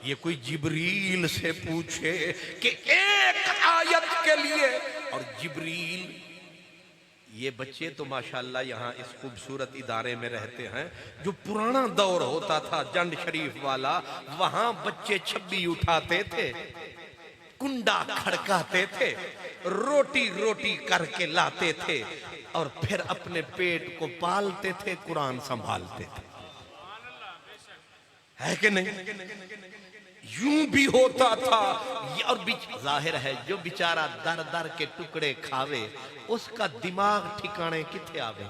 ये कोई जिब्रील से पूछे कि एक आयत के लिए, और जिब्रील, ये बच्चे तो माशाल्लाह यहाँ इस खूबसूरत इदारे में रहते हैं। जो पुराना दौर होता था जंड शरीफ वाला, वहां बच्चे छब्बी उठाते थे, कुंडा खड़काते थे, रोटी रोटी करके लाते थे और फिर अपने पेट को पालते थे, कुरान संभालते थे। है कि नहीं? यूं भी होता था। और जाहिर है जो बेचारा दर दर के टुकड़े खावे, उसका दिमाग ठिकाने किथे आवे।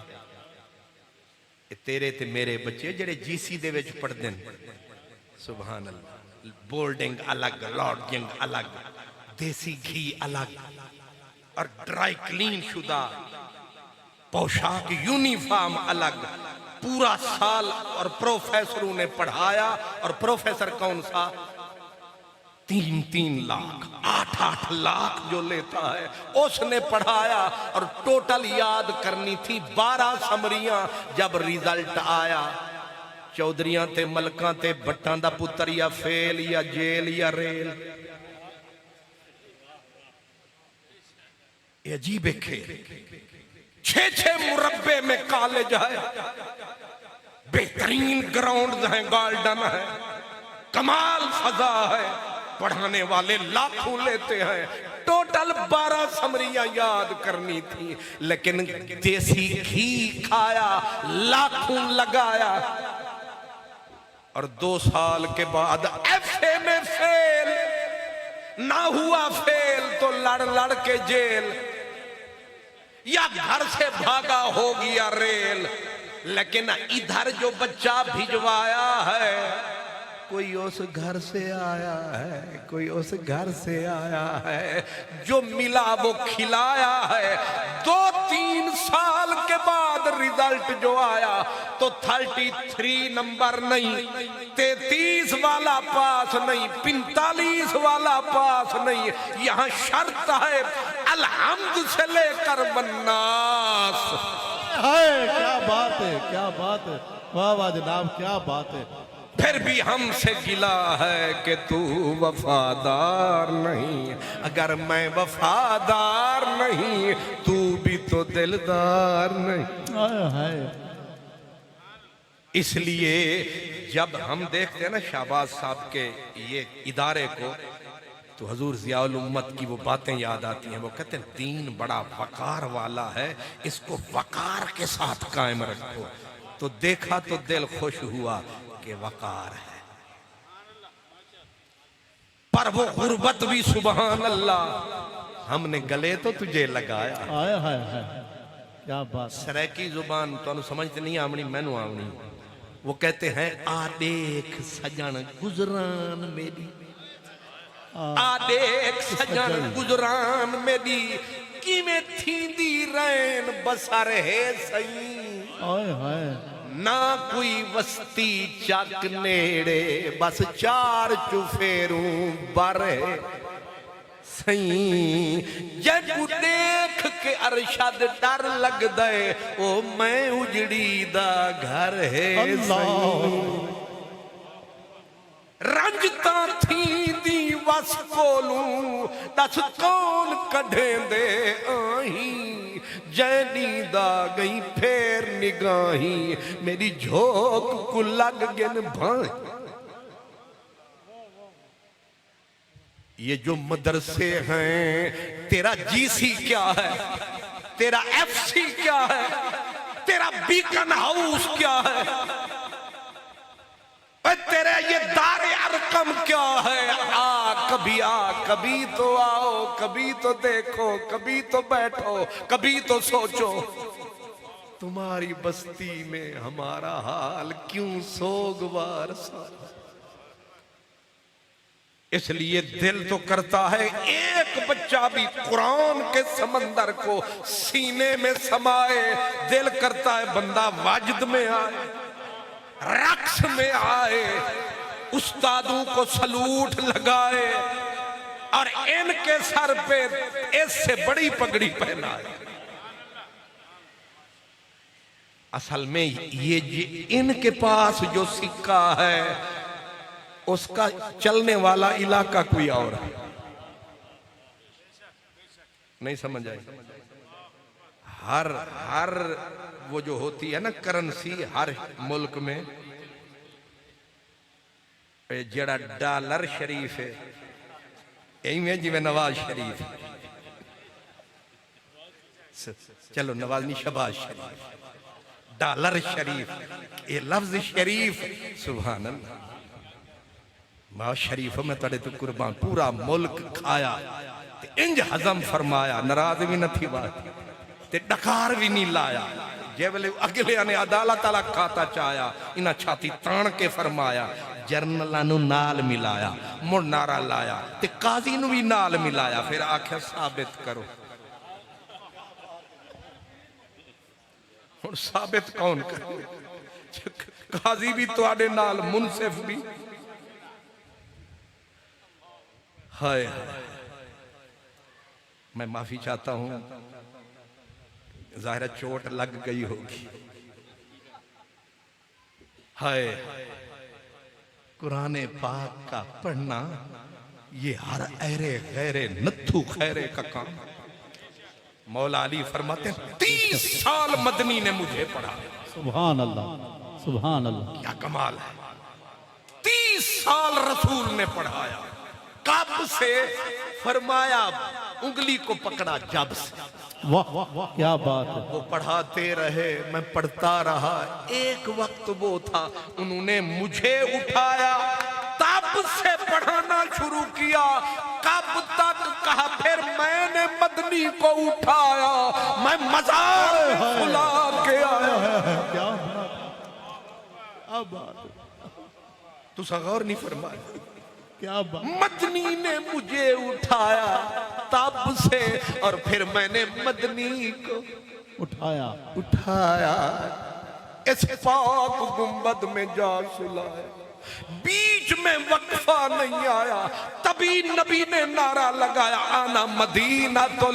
तेरे ते मेरे बच्चे जेड़े जीसी दे विच पढ़दे ने, सुभान अल्लाह, बोर्डिंग अलग, लॉडजिंग अलग, देसी घी अलग और ड्राई क्लीन शुदा पोशाक यूनिफॉर्म अलग, पूरा साल। और प्रोफेसरों ने पढ़ाया, और प्रोफेसर कौन सा, 3-3 लाख 8-8 लाख जो लेता है, उसने पढ़ाया। और टोटल याद करनी थी 12 समरियां। जब रिजल्ट आया, चौधरियां ते मलकां ते भट्टां दा पुत्र या फेल या जेल या रेल। ये अजीब खेल। 6-6 मुरब्बे में कॉलेज है, बेहतरीन ग्राउंड है, गार्डन है, कमाल फजा है, पढ़ाने वाले लाखों लेते हैं। टोटल 12 समरियां याद करनी थी, लेकिन देसी घी खाया, लाखों लगाया। और 2 साल के बाद एफए में फेल ना हुआ, फेल तो लड़ लड़ के जेल, या घर से भागा हो गया रेल। लेकिन इधर जो बच्चा भिजवाया है, कोई उस घर से आया है, कोई उस घर से आया है, जो मिला वो खिलाया है। 2-3 साल के बाद रिजल्ट जो आया तो 33 नंबर नहीं, 33 वाला पास नहीं, 45 वाला पास नहीं। यहाँ शर्त है अलहम्द से लेकर बन्नास। क्या बात है, क्या बात है, वाह वाह जनाब, क्या बात है। फिर भी हमसे गिला है कि तू वफादार नहीं। अगर मैं वफादार नहीं, तू भी तो दिलदार नहीं। इसलिए जब हम देखते हैं ना शहबाज साहब के ये इदारे को, तो हुजूर ज़ियाउल उम्मत की वो बातें याद आती हैं। वो कहते हैं दीन बड़ा वकार वाला है, इसको वकार के साथ कायम रखो। तो देखा तो दिल खुश हुआ कि वकार है, पर वो गुर्बत भी सुभान अल्लाह, हमने गले तो तुझे लगाया। हाय हाय हाय, क्या बात। सरायकी जुबान तो समझ नहीं आवनी, मैनू आवनी। वो कहते हैं आ देख सजन गुजरान मेरी, आ देख सजन गुजरान मेरी, किवें थींदी रैन बसर है सही। हाय हाय, ना कोई वस्ती चक नेड़े, बस 4 चुफेरू बारे। सही जू देख के अरशद डर लग दे ओ मैं उजड़ी दा घर है सही रंजता थी दी वस कोलू दस कौन कढ़े दे आही जैनी दा गई फेर निगाही मेरी झोंक को लग गन भाई। ये जो मदरसे हैं तेरा जीसी क्या है, तेरा एफसी क्या है, तेरा बीकन हाउस क्या है, तेरे ये दारे अरकम क्या है। कभी कभी तो आओ, कभी तो देखो, कभी तो बैठो, कभी तो सोचो तुम्हारी बस्ती में हमारा हाल क्यों सोगवार सा। इसलिए दिल तो करता है एक बच्चा भी कुरान के समंदर को सीने में समाए, दिल करता है बंदा वाजिद में आए, रक्स में आए, उस्तादों को सलूट लगाए और इनके सर पे इससे बड़ी पगड़ी पहनाए। असल में ये इनके पास जो सिक्का है उसका चलने वाला इलाका कोई और है। नहीं समझ आई? हर वो जो होती है ना करेंसी हर मुल्क में, जड़ा डॉलर शरीफ है इवें जिवें नवाज शरीफ, चलो नवाज नहीं शहबाज शरीफ, डॉलर शरीफ, ये लफ्ज शरीफ सुभान अल्लाह। मां शरीफ में तेरे तो कुर्बान पूरा मुल्क खाया ते इंज हजम फरमाया, नाराज भी न थी बात ते डकार भी नहीं लाया। जे वेले अगले ने अदालत वाला खाता चाया इन्हें छाती तान के फरमाया, जरनलां नाल मिलाया, मुड़ नारा लाया ते काजी नूं भी नाल मिलाया, फिर आख्या साबित करो। हुण साबित कौन करे? काजी भी तुहाडे नाल, मुनसिफ भी। हाय मैं माफी चाहता हूं, जाहिर चोट लग गई होगी। हाय कुरान पाक का पढ़ना ये हर अरे गैरे नत्थु खैरे का काम। मौला अली फरमाते हैं 30 साल मदनी ने मुझे पढ़ा। सुभान अल्लाह, सुभान अल्लाह, क्या कमाल है। 30 साल रसूल ने पढ़ाया, कब से फरमाया उंगली को पकड़ा जब से। वाह वाह वाह क्या बात है। वो पढ़ाते रहे, मैं पढ़ता रहा। एक वक्त वो था उन्होंने मुझे उठाया, तब से पढ़ाना शुरू किया। कब तक कहा, फिर मैंने मदनी को उठाया, मैं मजार में बुला के आया। क्या बात, तू गौर नहीं फरमाया, क्या बात। मदनी ने मुझे उठाया तब से, और फिर मैंने मदनी को उठाया इस पाक गुंबद में जा सुलाया। बीच में वक्फा नहीं आया, तभी नबी ने नारा लगाया, आना मदीना तो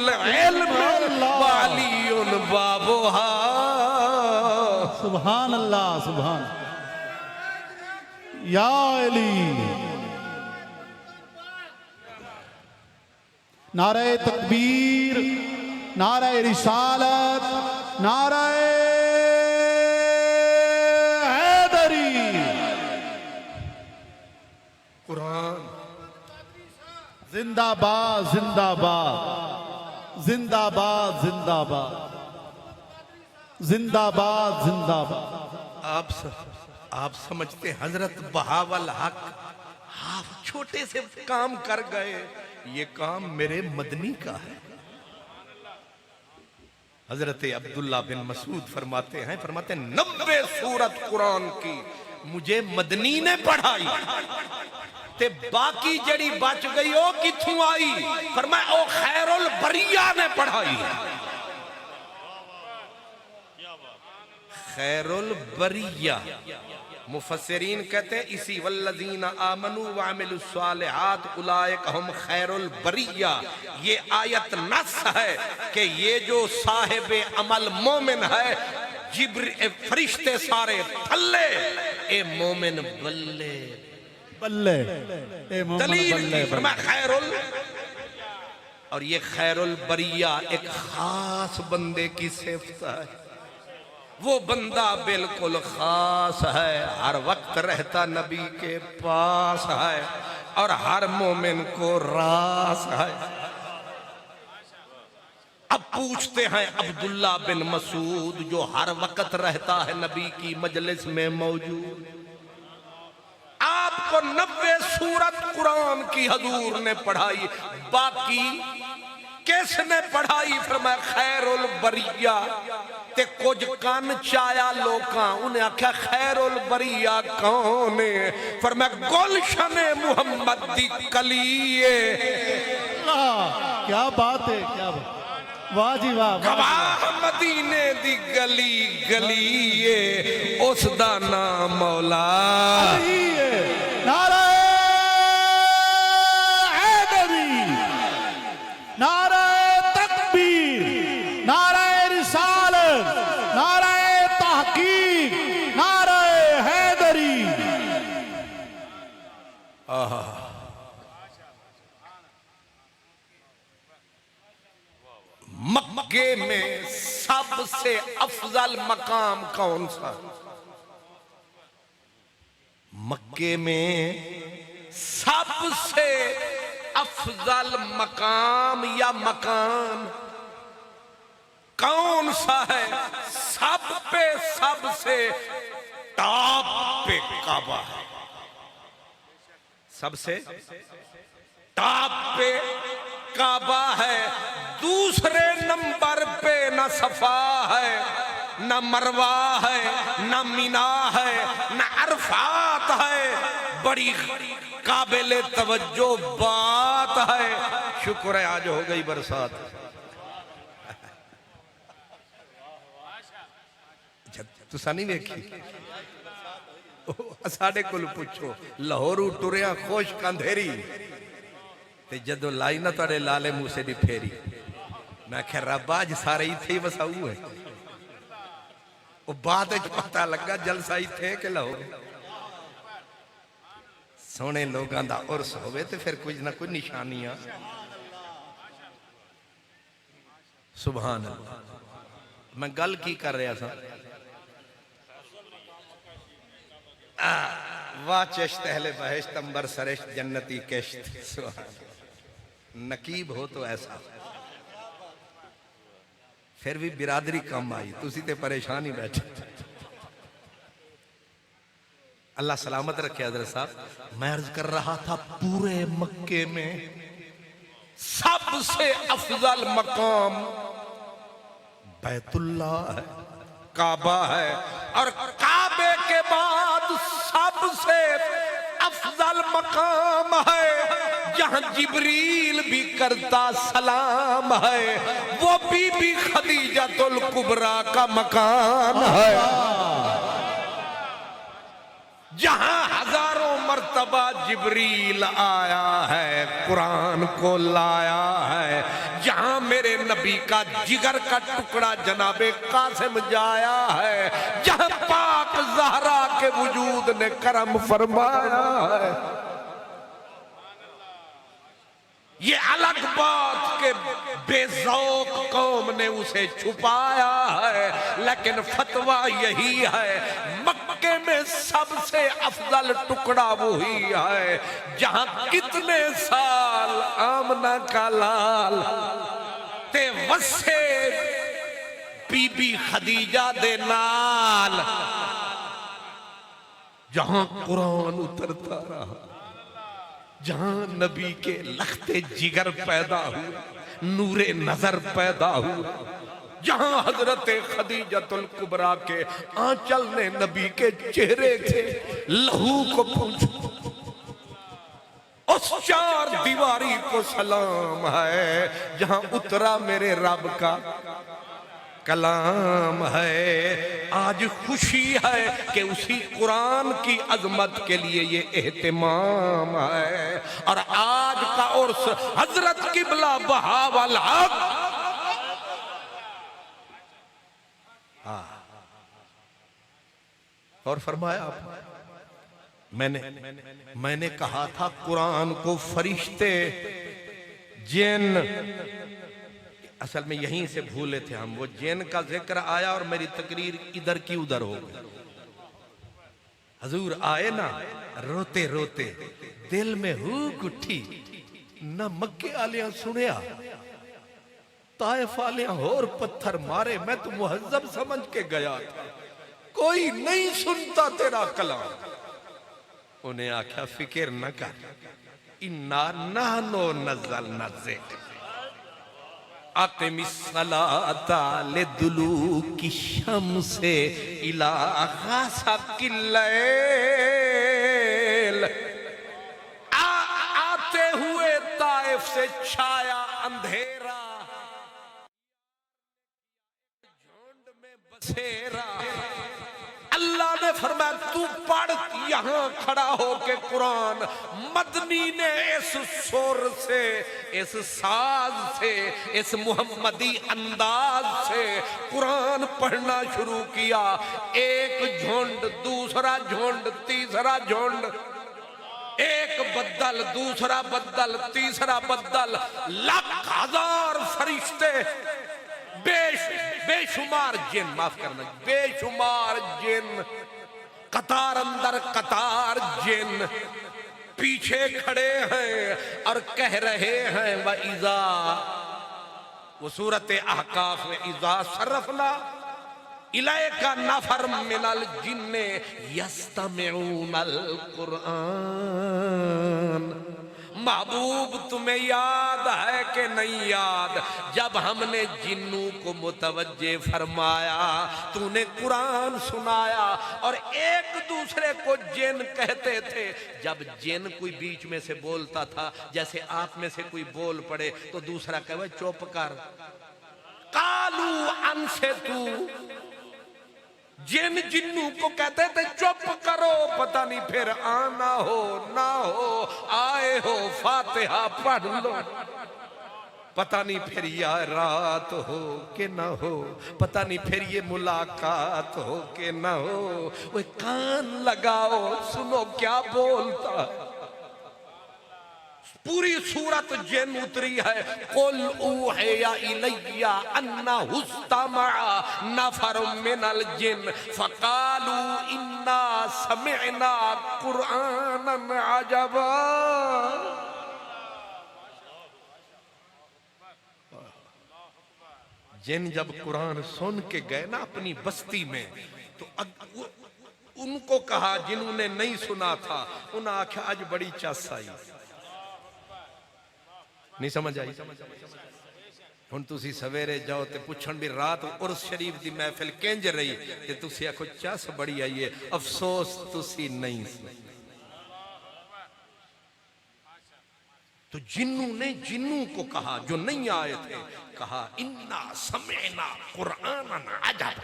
वालियुन बाबुहा। सुभान अल्लाह, सुभान या अली। नारे तकबीर, नारे रिसालत, नारे हैदरी। कुरान जिंदाबाद, जिंदाबाद, जिंदाबाद, जिंदाबाद, जिंदाबाद, जिंदाबाद। आप समझते हजरत बहावल हक आप छोटे से काम कर गए, ये काम मेरे मदनी का है। हजरत अब्दुल्ला बिन मसूद फरमाते हैं 90 सूरत कुरान की मुझे मदनी ने पढ़ाई, ते बाकी जड़ी बच गई ओ किथों आई? फरमाया ओ खैरुल बरिया ने पढ़ाई। खैरुल बरिया मुफस्सिरीन कहते हैं इसी वल्लज़ीना आमनू व अमिलुस्सालिहात उलाइक हुम खैरुल बरिया, ये आयत नस है कि ये जो साहिब अमल मोमिन है, फरिश्ते सारे थल्ले, ए मोमिन बल्ले बल्ले, ए मोमिन दलील बल्ले, की फरमाया खैरुल। और ये खैरुल बरिया एक खास बंदे की सिफत है। वो बंदा बिल्कुल खास है, हर वक्त रहता नबी के पास है और हर मोमिन को रास है। अब पूछते हैं अब्दुल्ला बिन मसूद जो हर वक्त रहता है नबी की मजलिस में मौजूद, आपको 90 सूरत कुरान की हजूर ने पढ़ाई, बाकी किसने पढ़ाई? फरमाया खैरुल बरिया। ते कुछ कान चाया लोकां, उन्हें आख्या खैरुल बरिया कौन है? फरमाया गुलशन मुहम्मद दी कलीए। क्या बात है, क्या बात, वाह जी वाह, गवाह मदीने दी गली गलीए, उस दा नाम मौला। नारा हैदरी, नारा तकबीर, नारा रिसालत, नारा तहकीक, नारा हैदरी। मक्के में सबसे अफजल मकाम कौन सा? मक्के में सबसे अफजल मकाम या मकान कौन सा है? सब पे सबसे टॉप पे काबा है, सबसे टॉप पे काबा है। दूसरे नंबर पे न सफा है, न मरवा है, न मीना है, न अरफात है। बड़ी काबिल तवज्जो बात है। शुक्र है आज हो गई बरसात। तुसा नहीं देखी? साढ़े को पुछो, लाहौरू टुरिया खुश कंधेरी ते जदों लाई ना तुहाडे लाले मूसे दी फेरी, मैं आख्या रब अज सारे इत्थे ही वसाऊ है। वो बाद पता लगा जलसा इत्थे कि लाहौर। सोहने लोगों का उर्स होवे ते फिर कुछ ना कुछ निशानियां। सुभान अल्लाह। मैं गल की कर रहा था? वाह चिश्त अहले बहिश्त अंबर सरिश्त जन्नती किश्त। नकीब हो तो ऐसा। फिर भी बिरादरी कम आई, तुसी ते परेशान ही बैठे। अल्लाह सलामत रखे हजरत साहब। मैं अर्ज कर रहा था पूरे मक्के में सबसे अफजल मकाम बैतुल्ला है, काबा है। और काबे के बाद सबसे अफजल मकाम है जहां जिब्रील भी करता सलाम है, वो बीबी खदीजतुल कुबरा का मकान है। जहां हजारों मर्तबा जिब्रील आया है, कुरान को लाया है। जहां मेरे नबी का जिगर का टुकड़ा जनाबे कासिम जाया है। जहां पाक ज़हरा के वजूद ने करम फरमाया है। ये अलग बात के बेज़ौक कौम ने उसे छुपाया है, लेकिन फतवा यही है मक्के में सबसे अफजल टुकड़ा वही है जहां कितने साल आमना का लाल ते वसे बीबी खदीजा दे नाल, जहां कुरान उतरता रहा, जहां नबी के लखते जिगर पैदा हुए, नूरे नजर पैदा हुए, जहां हजरत खदीजतुल कुबरा के आंचल ने नबी के चेहरे से लहू को पूछा। उस चार दीवारी को सलाम है जहां उतरा मेरे रब का कलाम है। आज खुशी है कि उसी कुरान की अजमत के लिए ये एहतिमाम है। और आज का उर्स हजरत किबला बहावल हक। और फरमाया मैंने कहा था कुरान को फरिश्ते जिन, असल में यहीं से भूले थे हम, वो जिन का जिक्र आया और मेरी तकरीर इधर की उधर हो गई। हजूर आए ना, रोते रोते दिल में हुक उठी, ना मक्के आलियां सुनिया, ताइफ आलियां और पत्थर मारे, मैं तो मुहज्जब समझ के गया था, कोई नहीं सुनता तेरा कलाम। उन्हें आख्या फिक्र न कर, इन्ना नहनो नज़लना ज़िक्र अक़िमिस्सलाता लिदुलूकी शम्से इला ग़सक़िल लैल। आते हुए ताइफ से छाया अंधेरा, झुंड में बसेरा। अल्लाह ने फरमाया तू पढ़ यहां खड़ा होके कुरान। मदनी ने इस सुर से, इस साज से, इस मुहम्मदी अंदाज से कुरान पढ़ना शुरू किया। एक झुंड, दूसरा झुंड, तीसरा झुंड, एक बद्दल, दूसरा बद्दल, तीसरा बद्दल, लाख हजार फरिश्ते, बेशुमार जिन, माफ करना, बेशुमार जिन, कतार अंदर कतार जिन पीछे खड़े हैं और कह रहे हैं व इज़ा, वो सूरत अहकाफ में, इज़ा सरफना इलैका नफर मिनल जिन्ने यस्तमिऊनल कुरान। महबूब तुम्हें याद है कि नहीं याद, जब हमने जिन्नू को मुतवज्जे फरमाया, तूने कुरान सुनाया और एक दूसरे को जिन कहते थे। जब जिन कोई बीच में से बोलता था, जैसे आप में से कोई बोल पड़े तो दूसरा कहे चुप कर, कालू अनसे तू, जिन जिन्नू को कहते थे चुप करो, पता नहीं फिर आना हो ना हो, आए हो फातिहा पढ़ लो, पता नहीं फिर या रात हो कि ना हो, पता नहीं फिर ये मुलाकात हो कि ना हो। वो कान लगाओ सुनो क्या बोलता। पूरी सूरत जिन उतरी है, कुल ऊहिया इलैया अन्नहु इस्तमअ नफरुम मिनल जिन फकालू इन्ना समिअना कुरआनन अजबा। जिन जब कुरान सुन के गए ना अपनी बस्ती में, तो उनको कहा जिन्होंने नहीं सुना था, उन्हें आख्या आज बड़ी चस आई, नहीं समझ आई। हुण तुसी सवेरे जाओ ते पुछण भी रात उर्स शरीफ दी महफिल किंज रही, ते तुसी आखो चस बड़ी आई है, अफसोस तुसी नहीं सुनी। तो जिन्नू ने जिन्नू को कहा जो नहीं आए थे, कहा इन्ना समेना कुरानन अजब,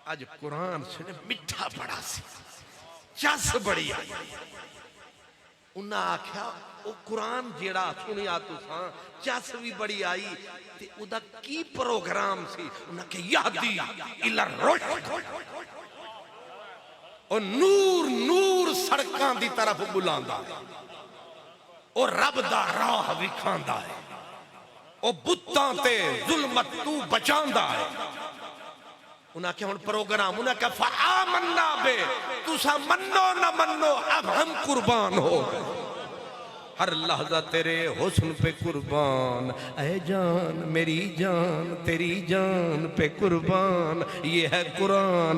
आज कुरान सुने मिठा बड़ा सी, चस बड़ी आई। उन्हें आख्या वो कुरान जेड़ा सुनिया तुसा चस भी बड़ी आई, ते उदा की प्रोग्राम सी? उन्हें कहा यहदी इला रुश्द, और नूर नूर सड़कां दी तरफ बुलांदा, और रब दा राह विखांदा है, और बुत्तां ते जुल्मत तू बचांदा है। उन्हें क्या प्रोग्राम, उन्हें क्या फआमन्ना बे, तुसा मन्नो न मन्नो अब हम कुर्बान हो गए, हर लहजा तेरे हुस्न पे कुर्बान, ऐ जान मेरी जान तेरी जान पे कुर्बान, ये है कुरान।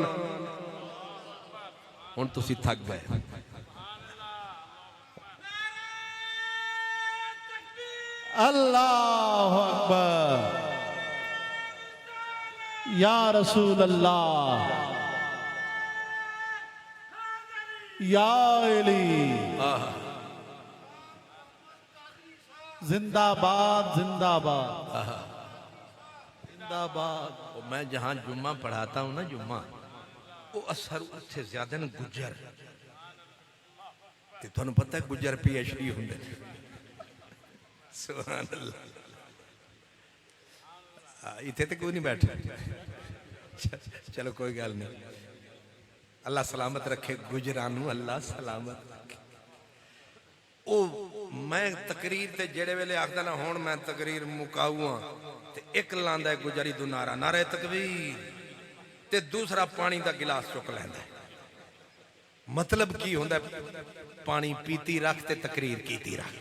हुण तुसी थक गए। अल्लाह अकबर, या रसूल अल्लाह, या अली, जिंदाबाद जिंदाबाद। जिंदाबाद। वो मैं जहां जुम्मा पढ़ाता हूं ना, जुम्मा वो असर उत्थे ज्यादा न गुजर ते तुहानू पता है गुजर PhD हुंदे ने। सुभान अल्लाह। इत्थे ते कोई नहीं बैठा। चलो कोई गल नहीं, अल्लाह सलामत रखे गुजरानू, अल्लाह सलामत रखे। ओ मैं तकरीर ते जेड़े वेले आखदा ना हुण मैं तकरीर मुकाऊं ते एक लांदा है गुजरी दू नारा, नारे तकबीर, ते दूसरा पानी दा गिलास चुक लैंदा है। मतलब की हुंदा, पानी पीती रख ते तकरीर कीती रख।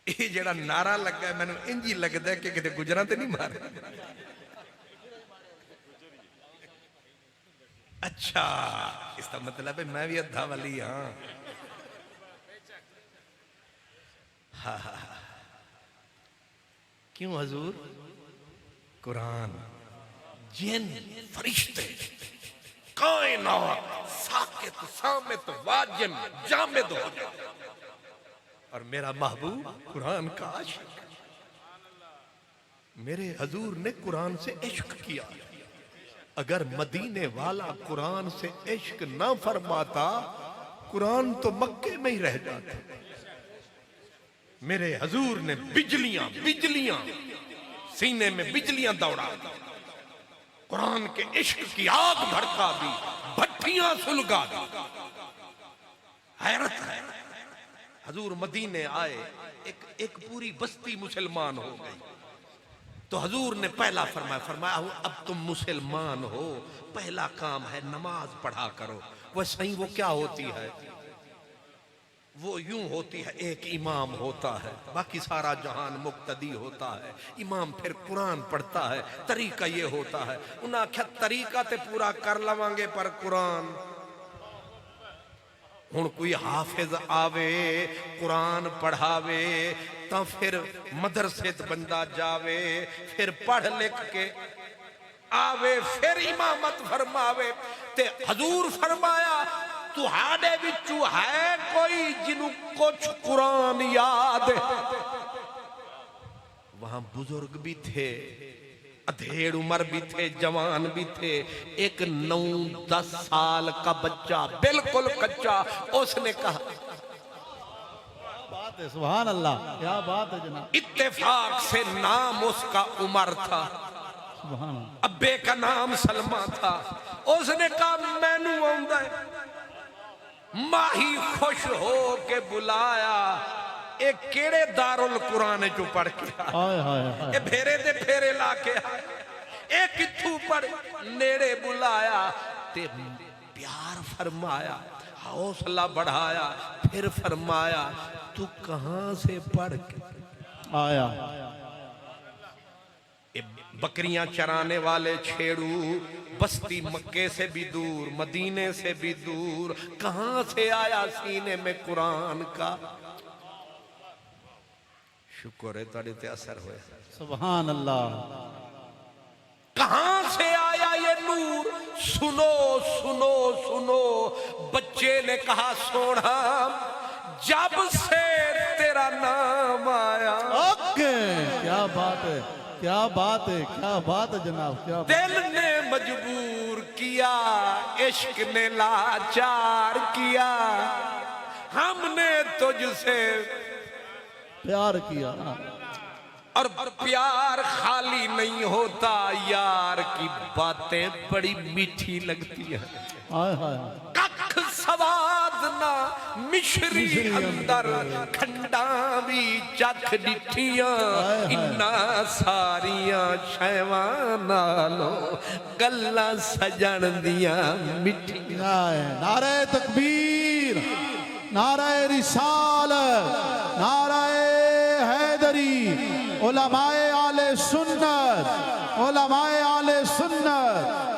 ये जेड़ा नारा लगा है मैनू इंज ही लगदा है कि किते गुजरां ते नहीं मार। अच्छा, इसका मतलब है मैं भी अद्धा वाली हाँ। क्यों हजूर? कुरान, जिन, फरिश्ते, कायनात, साकित, सामित, वाजिम, जामिद हो जाए और मेरा महबूब कुरान का आशिक। मेरे हजूर ने कुरान से इश्क किया। अगर मदीने वाला कुरान से इश्क ना फरमाता, कुरान तो मक्के में ही रह जाता। मेरे हजूर ने बिजलियां बिजलियां सीने में बिजलियां दौड़ा, कुरान के इश्क की आग भड़का दी, भट्टियां सुलगा दी। हैरत है, हजूर मदीने आए, एक पूरी बस्ती मुसलमान हो गई। तो हजूर ने पहला फरमाया अब तुम मुसलमान हो, पहला काम है नमाज पढ़ा करो। वह सही वो क्या होती है? वो यूं होती है, एक इमाम होता है, बाकी सारा जहान मुक्तदी होता है। इमाम फिर कुरान पढ़ता है। तरीका ये होता है, उन्हें आख्या तरीका ते पूरा कर लवांगे पर कुरान। हुण कोई हाफिज आवे कुरान पढ़ावे तो फिर मदरसे बंदा जावे, फिर पढ़ लिख के आवे, फिर इमामत फरमावे। ते हजूर फरमाया तुहाडे विचू है कोई जिन्हों कुछ कुरान याद है? वहां बुजुर्ग भी थे, अधेड़ उम्र भी थे, जवान भी थे। एक 9-10 साल का बच्चा बिल्कुल कच्चा, उसने कहा बात है, सुभान अल्लाह, क्या बात है जनाब। इत्तेफाक से नाम उसका उमर था, सुभान अल्लाह। अब्बे का नाम सलमा था। उसने कहा मैनू आउंदा है। माही खुश हो के बुलाया, एक केड़े दारुल कुरान चो पढ़ के आया, फेरे दे फेरे ला के आया, एक किथू पढ़ नेड़े बुलाया ते प्यार फरमाया, हौसला बढ़ाया। फिर फरमाया तू कहां से पढ़ के आया? बकरियां चराने वाले छेड़ू, बस्ती मक्के से भी दूर, मदीने से भी दूर, कहां से आया सीने में कुरान का? शुक्र है तुहाडे ते असर होया। सुभान अल्लाह। कहां से आया ये नूर? सुनो सुनो सुनो। बच्चे ने कहा सोना जब से तेरा नाम आया। ओके, क्या बात है, क्या बात है, क्या बात है जनाब, क्या बात। दिल ने मजबूर किया, इश्क ने लाचार किया, हमने तुझसे प्यार किया। और प्यार खाली नहीं होता, यार की बातें बड़ी मीठी लगती है। हाय हाय, कख सवाद ना मिश्री अंदर, खंडा भी चख डिठियां, इन्ना सारियां शैवां नालों गल्लां सजण दियां मिठियां। नारे तकबीर, नारे रिसालत, नारे हैदरी, उलमाए आले सुन्नत, उलमाए आले सुन्नत।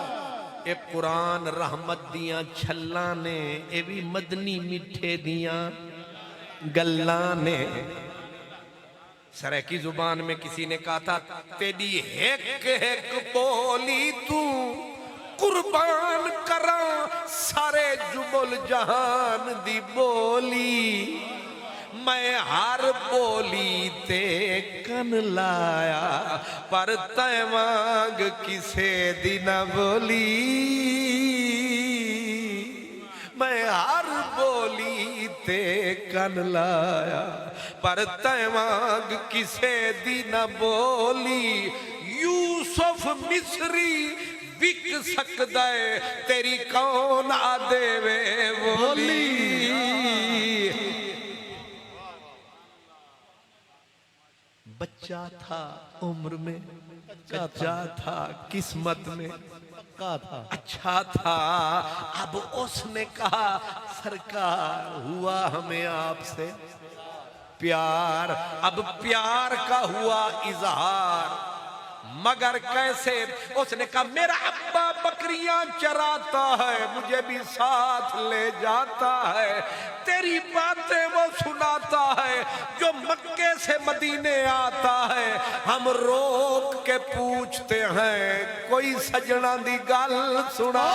ये कुरान रहमत दियां छल्लां ने, ये भी मदनी मिठे दियां गल्लां ने। सराइकी जुबान में किसी ने कहा था तेरी एक एक बोली तू कुर्बान करा सारे जुबुल जहान दी बोली। मैं हर बोली ते कन लाया पर तै मांग किसे दी ना बोली। मैं हर बोली ते कन लाया पर तै मांग किसे दी ना बोली। यूसुफ मिस्री बिक सकदा है तेरी कौन आ देवे बोली। बच्चा था उम्र में कच्चा था किस्मत में पक्का था। अच्छा था। अब उसने कहा सरकार हुआ हमें आपसे प्यार। अब प्यार का हुआ इजहार मगर कैसे। उसने कहा मेरा अब्बा बकरियां चराता है मुझे भी साथ ले जाता है। तेरी बातें वो सुनाता है जो मक्के से मदीने आता है। हम रोक के पूछते हैं कोई सजना दी गल सुना।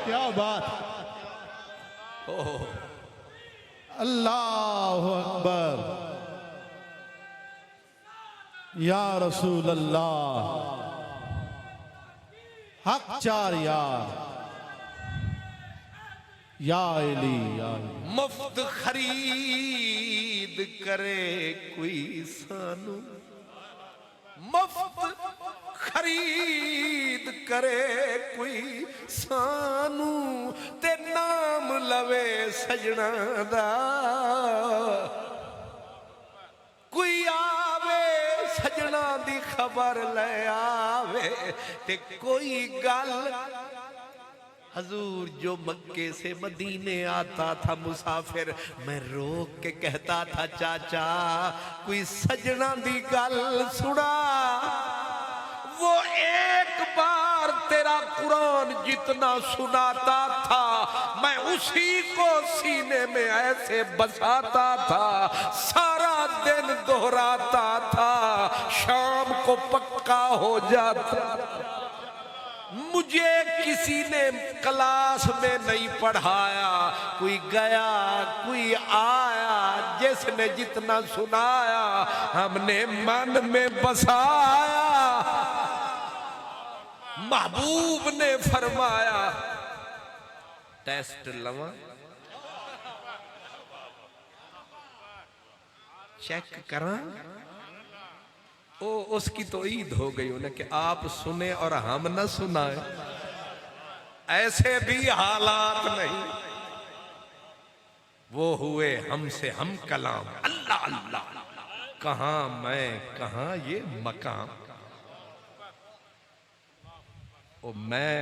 क्या बात। अल्लाह अकबर या रसूल अल्लाह। हक चार यार या अली या अली। मुफ्त खरीद करे कोई सानू। मुफ्त खरीद करे कोई सानू ते नाम लवे सजना दा। कोई आवे सजना दी खबर ले आवे ते कोई गल। हजूर जो मक्के से मदीने आता था मुसाफिर मैं रोक के कहता था चाचा कोई सजना दी गल सुना। वो एक बार तेरा कुरान जितना सुनाता था मैं उसी को सीने में ऐसे बसाता था। सारा दिन दोहराता था शाम को पक्का हो जाता। मुझे किसी ने क्लास में नहीं पढ़ाया कोई गया कोई आया जिसने जितना सुनाया हमने मन में बसाया। महबूब ने फरमाया टेस्ट लवा चेक करा। ओ उसकी तो ईद हो गई उन्हें कि आप सुने और हम न सुनाए। ऐसे भी हालात नहीं वो हुए हमसे हम कलाम। अल्लाह अल्लाह कहां मैं कहां ये मकाम। ओ मैं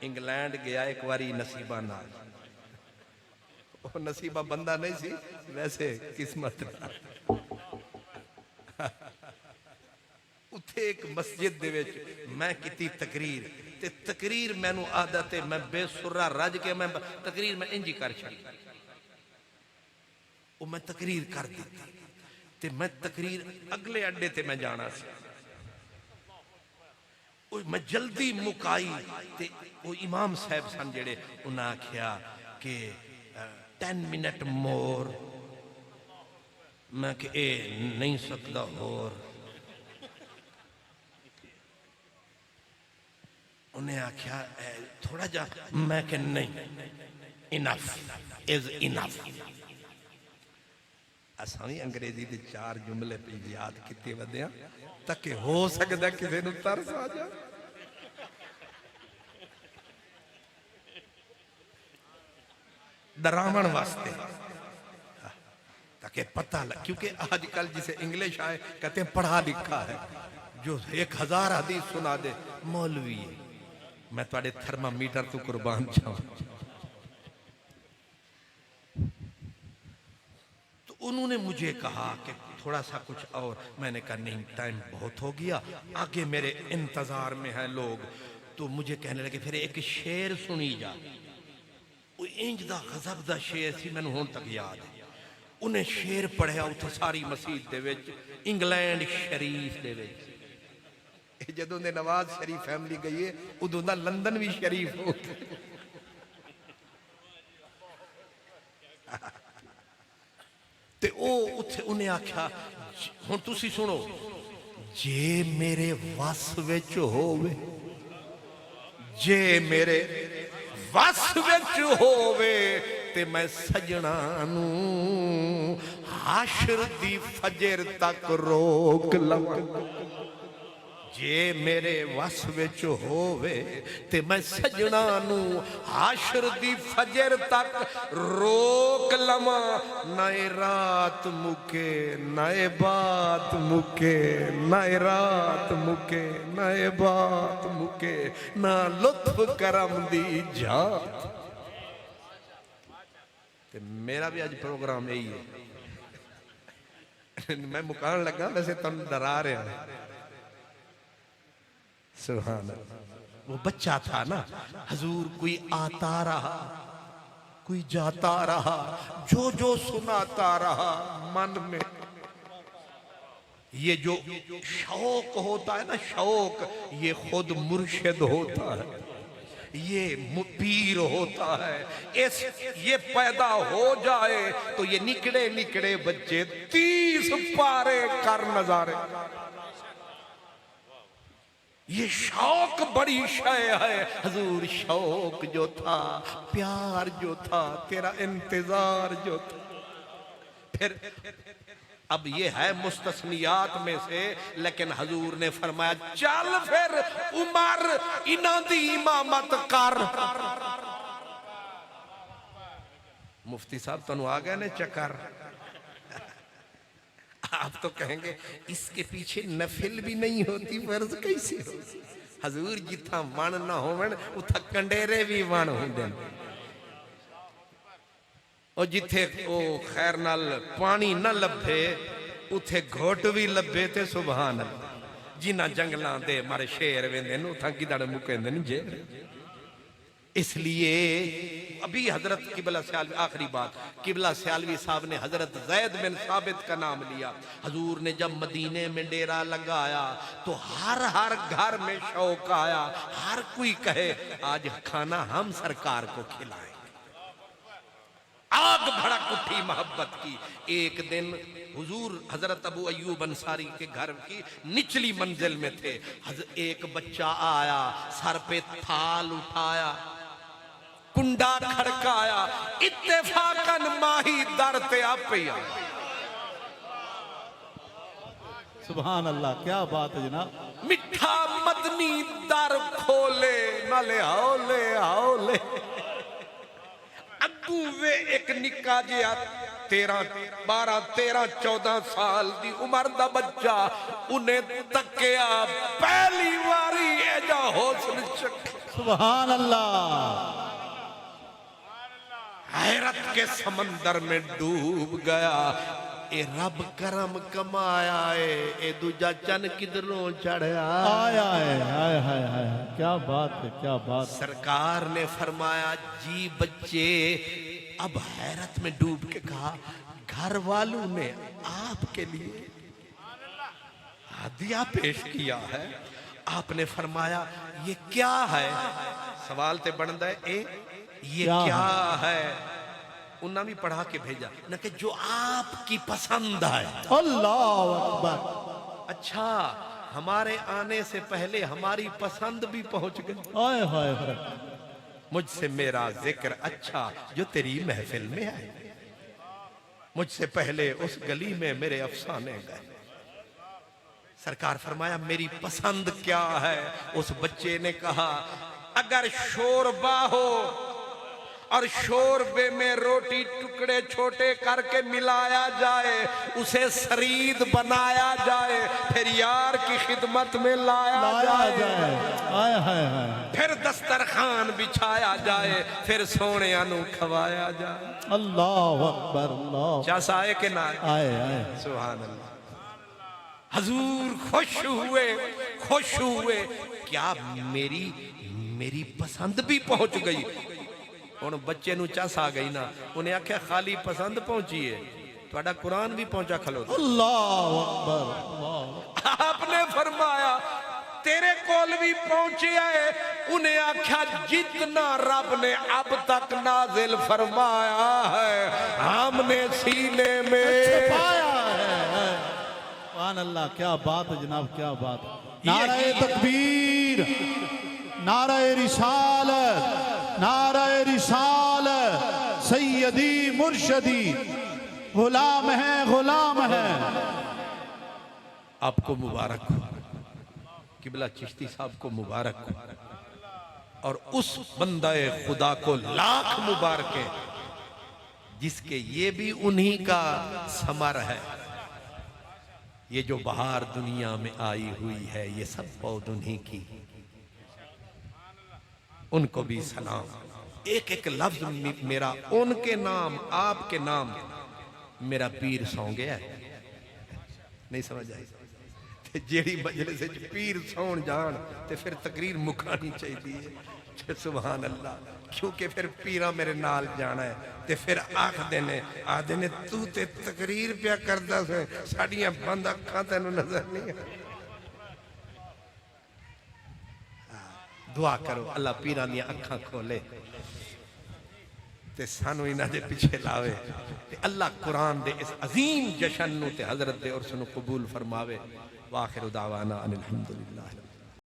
इंग्लैंड गया एक बारी नसीबा नाल। ओ नसीबा बंदा नहीं सी वैसे किस्मत नाल। उत्थे एक मस्जिद दे विच मैं कीती तकरीर ते तकरीर मैनू आदत है मैं बेसुरा रज के मैं तकरीर मैं इंज कर छड़ी। वो मैं तकरीर कर दी ते मैं तकरीर अगले अड्डे ते मैं जाना सी। मैं जल्दी मुकाई ते वो इमाम साहब सन जेड़े उन्हें आख्या कि 10 मिनट मोर। मैं कि ए नहीं सकता होर। उन्हें आख्या थोड़ा जा। मैं कि नहीं इनफ इज इनफ। असा भी अंग्रेजी के 4 जुमले पे याद किते वधिया ताकि हो सकता किसी नूं तरस आ जा। डरावन वास्ते ताकि पता लग क्योंकि आजकल जिसे इंग्लिश आए कहते हैं पढ़ा लिखा है जो 1000 हदीस सुना दे मौलवी है। मैं थोड़े थर्मामीटर तो कुर्बान जाऊं। तो उन्होंने मुझे कहा कि थोड़ा सा कुछ और। मैंने कहा नहीं टाइम बहुत हो गया आगे मेरे इंतजार में हैं लोग। तो मुझे कहने लगे फिर एक शेर सुनी जा। वो इंज दा गजब दा शेर सी मैनू हुण तक याद है। उन्हें शेर पढ़िया उत्थे सारी मसीत दे विच इंग्लैंड शरीफ दे विच। जदों दे नवाज शरीफ फैमिली गई है उदों दा लंदन भी शरीफ हो गया। उत्थे उन्हें आख्या हुण तुसी सुनो, जे मेरे वस विच होवे, जे मेरे वस विच होवे ते मैं सजना नू हाशर दी फजर तक रोक लवां। जे मेरे वस विच होवे ते मैं सजना नू हाशर दी फजर तक रोक लवां। नाए रात मुके नाए बात मुके, नाए रात मुके नाए बात मुके, ना लुत्फ करम दी जात। ते मेरा भी आज प्रोग्राम यही है। मैं मुकान लगा, वैसे तुम डरा रहे हैं। सुभान अल्लाह। वो बच्चा था ना, हजूर कोई आता रहा कोई जाता रहा, जो जो सुनाता रहा मन में। ये जो शौक होता है ना, शौक, ये खुद मुर्शिद होता है, ये पीर होता है। इस ये पैदा हो जाए तो ये निकड़े निकड़े बच्चे 30 पारे कर नजारे। ये शौक बड़ी शय है हजूर। शौक जो था, प्यार जो था, तेरा इंतजार जो था। फिर अब ये है मुस्तस्नियात में से, लेकिन हजूर ने फरमाया चल फिर उमर इन्हां दी इमामत कर। मुफ्ती साहब तुहानू आ गए ने चक्कर। आप तो कहेंगे इसके पीछे नफिल भी नहीं होती, फर्ज कैसे हो। हजूर जिथा मन ना होवन उथा कंडेरे भी वन होंदे, और जिथे ओ खैर नाल पानी ना लभे उथे घोट भी लभे ते सुभान अल्लाह। जिन्हां जंगलां दे मारे शेर वेंदे ने उथा किधड़ मुकेंदे ने जे। इसलिए अभी हजरत किबला सियालवी, आखिरी बात, किबला सियालवी साहब ने हजरत ज़ैद बिन साबित का नाम लिया। हजूर ने जब मदीने में डेरा लगाया तो हर हर घर में शौक आया, हर कोई कहे आज खाना हम सरकार को खिलाएं। आग भड़क उठी मोहब्बत की। एक दिन हुजूर हजरत अबू अय्यूब अंसारी के घर की निचली मंजिल में थे। एक बच्चा आया, सर पे थाल उठाया, कुंडा खड़काया, इत्तेफाकन माही दर ते आपया। सुभान अल्लाह, क्या बात है जनाब। मिठा मदनी दर खोले, नाले हौले हौले। अगू वे एक निक्का जिहा 12 13 14 साल दी उम्र दा बच्चा, उन्हें तकिया, पहली बारी एजा हौसल चख। सुभान अल्लाह। हैरत के समंदर में डूब गया। ए रब करम कमाया है, ए दूजा चन किधरों चढ़या आया है। हाय हाय हाय, क्या बात है, क्या बात। सरकार ने फरमाया जी बच्चे, अब हैरत में डूब के कहा घर वालों ने आपके लिए हदिया पेश किया है। आपने फरमाया ये क्या है। सवाल ते बनता है ये क्या है। उन्हें भी पढ़ा के भेजा न कि जो आपकी पसंद है। अल्लाह अकबर। अच्छा, हमारे आने से पहले हमारी पसंद भी पहुंच गई। हाय हाय हाय। मुझसे मेरा जिक्र अच्छा जो तेरी महफिल में है। मुझसे पहले उस गली में मेरे अफसाने गए। सरकार फरमाया मेरी पसंद क्या है। उस बच्चे ने कहा अगर शोरबा हो और शोरबे में रोटी टुकड़े छोटे करके मिलाया जाए, उसे शरीद बनाया जाए, फिर यार की खिदमत में लाया जाए। हाय हाय हाय। फिर दस्तरखान बिछाया जाए, फिर सोने अनु खवाया जाए। अल्लाह अकबर। अल्लाह। जैसा आए कि ना आए आए। सुभान अल्लाह। हजूर खुश हुए। क्या मेरी पसंद भी पहुंच गई। हुण बच्चे नूं चस आ गई ना, उन्हें आख्या खाली पसंद पहुंची है, तुहाडा कुरान भी पहुंचा खलो। अल्लाह अकबर। आपने फरमाया तेरे कोल भी पहुंचे है। उन्हें आख्या जितना रब ने अब तक नाजिल फरमाया है हमने सीने में सुभान अल्लाह, क्या बात है जनाब, क्या बात। नारे तकबीर, नारे रिसालत, नारे रिसालत, सैयदी मुर्शदी, गुलाम है, गुलाम है। आपको मुबारक हो, किबला चिश्ती साहब को मुबारक हो, और उस बंदाए खुदा को लाख मुबारक है जिसके ये भी उन्हीं का समर है। ये जो बहार दुनिया में आई हुई है ये सब पौध उन्हीं की, उनको भी सलाम। एक एक लफ्ज मेरा उनके नाम, आपके नाम, मेरा पीर सौ गया है। नहीं समझ आई? जेड़ी मजलिस च पीर सौन जान ते फिर तकरीर मुकानी चाहिए। सुभान अल्लाह, क्योंकि फिर पीरा मेरे नाल जाना है ते फिर आखदे ने तू ते तकरीर पिया करदा से, साडियां बंद अखां तैनू नजर नहीं। दुआ करो अल्लाह पीरां दी अखां खोले ते सानू इन्हां दे पिछे लावे, ते अल्लाह कुरान दे इस अजीम जशन नू ते हजरत दे उर्स नू कबूल फरमावे। वाखिर दावाना अनिल हम्दुलिल्लाह।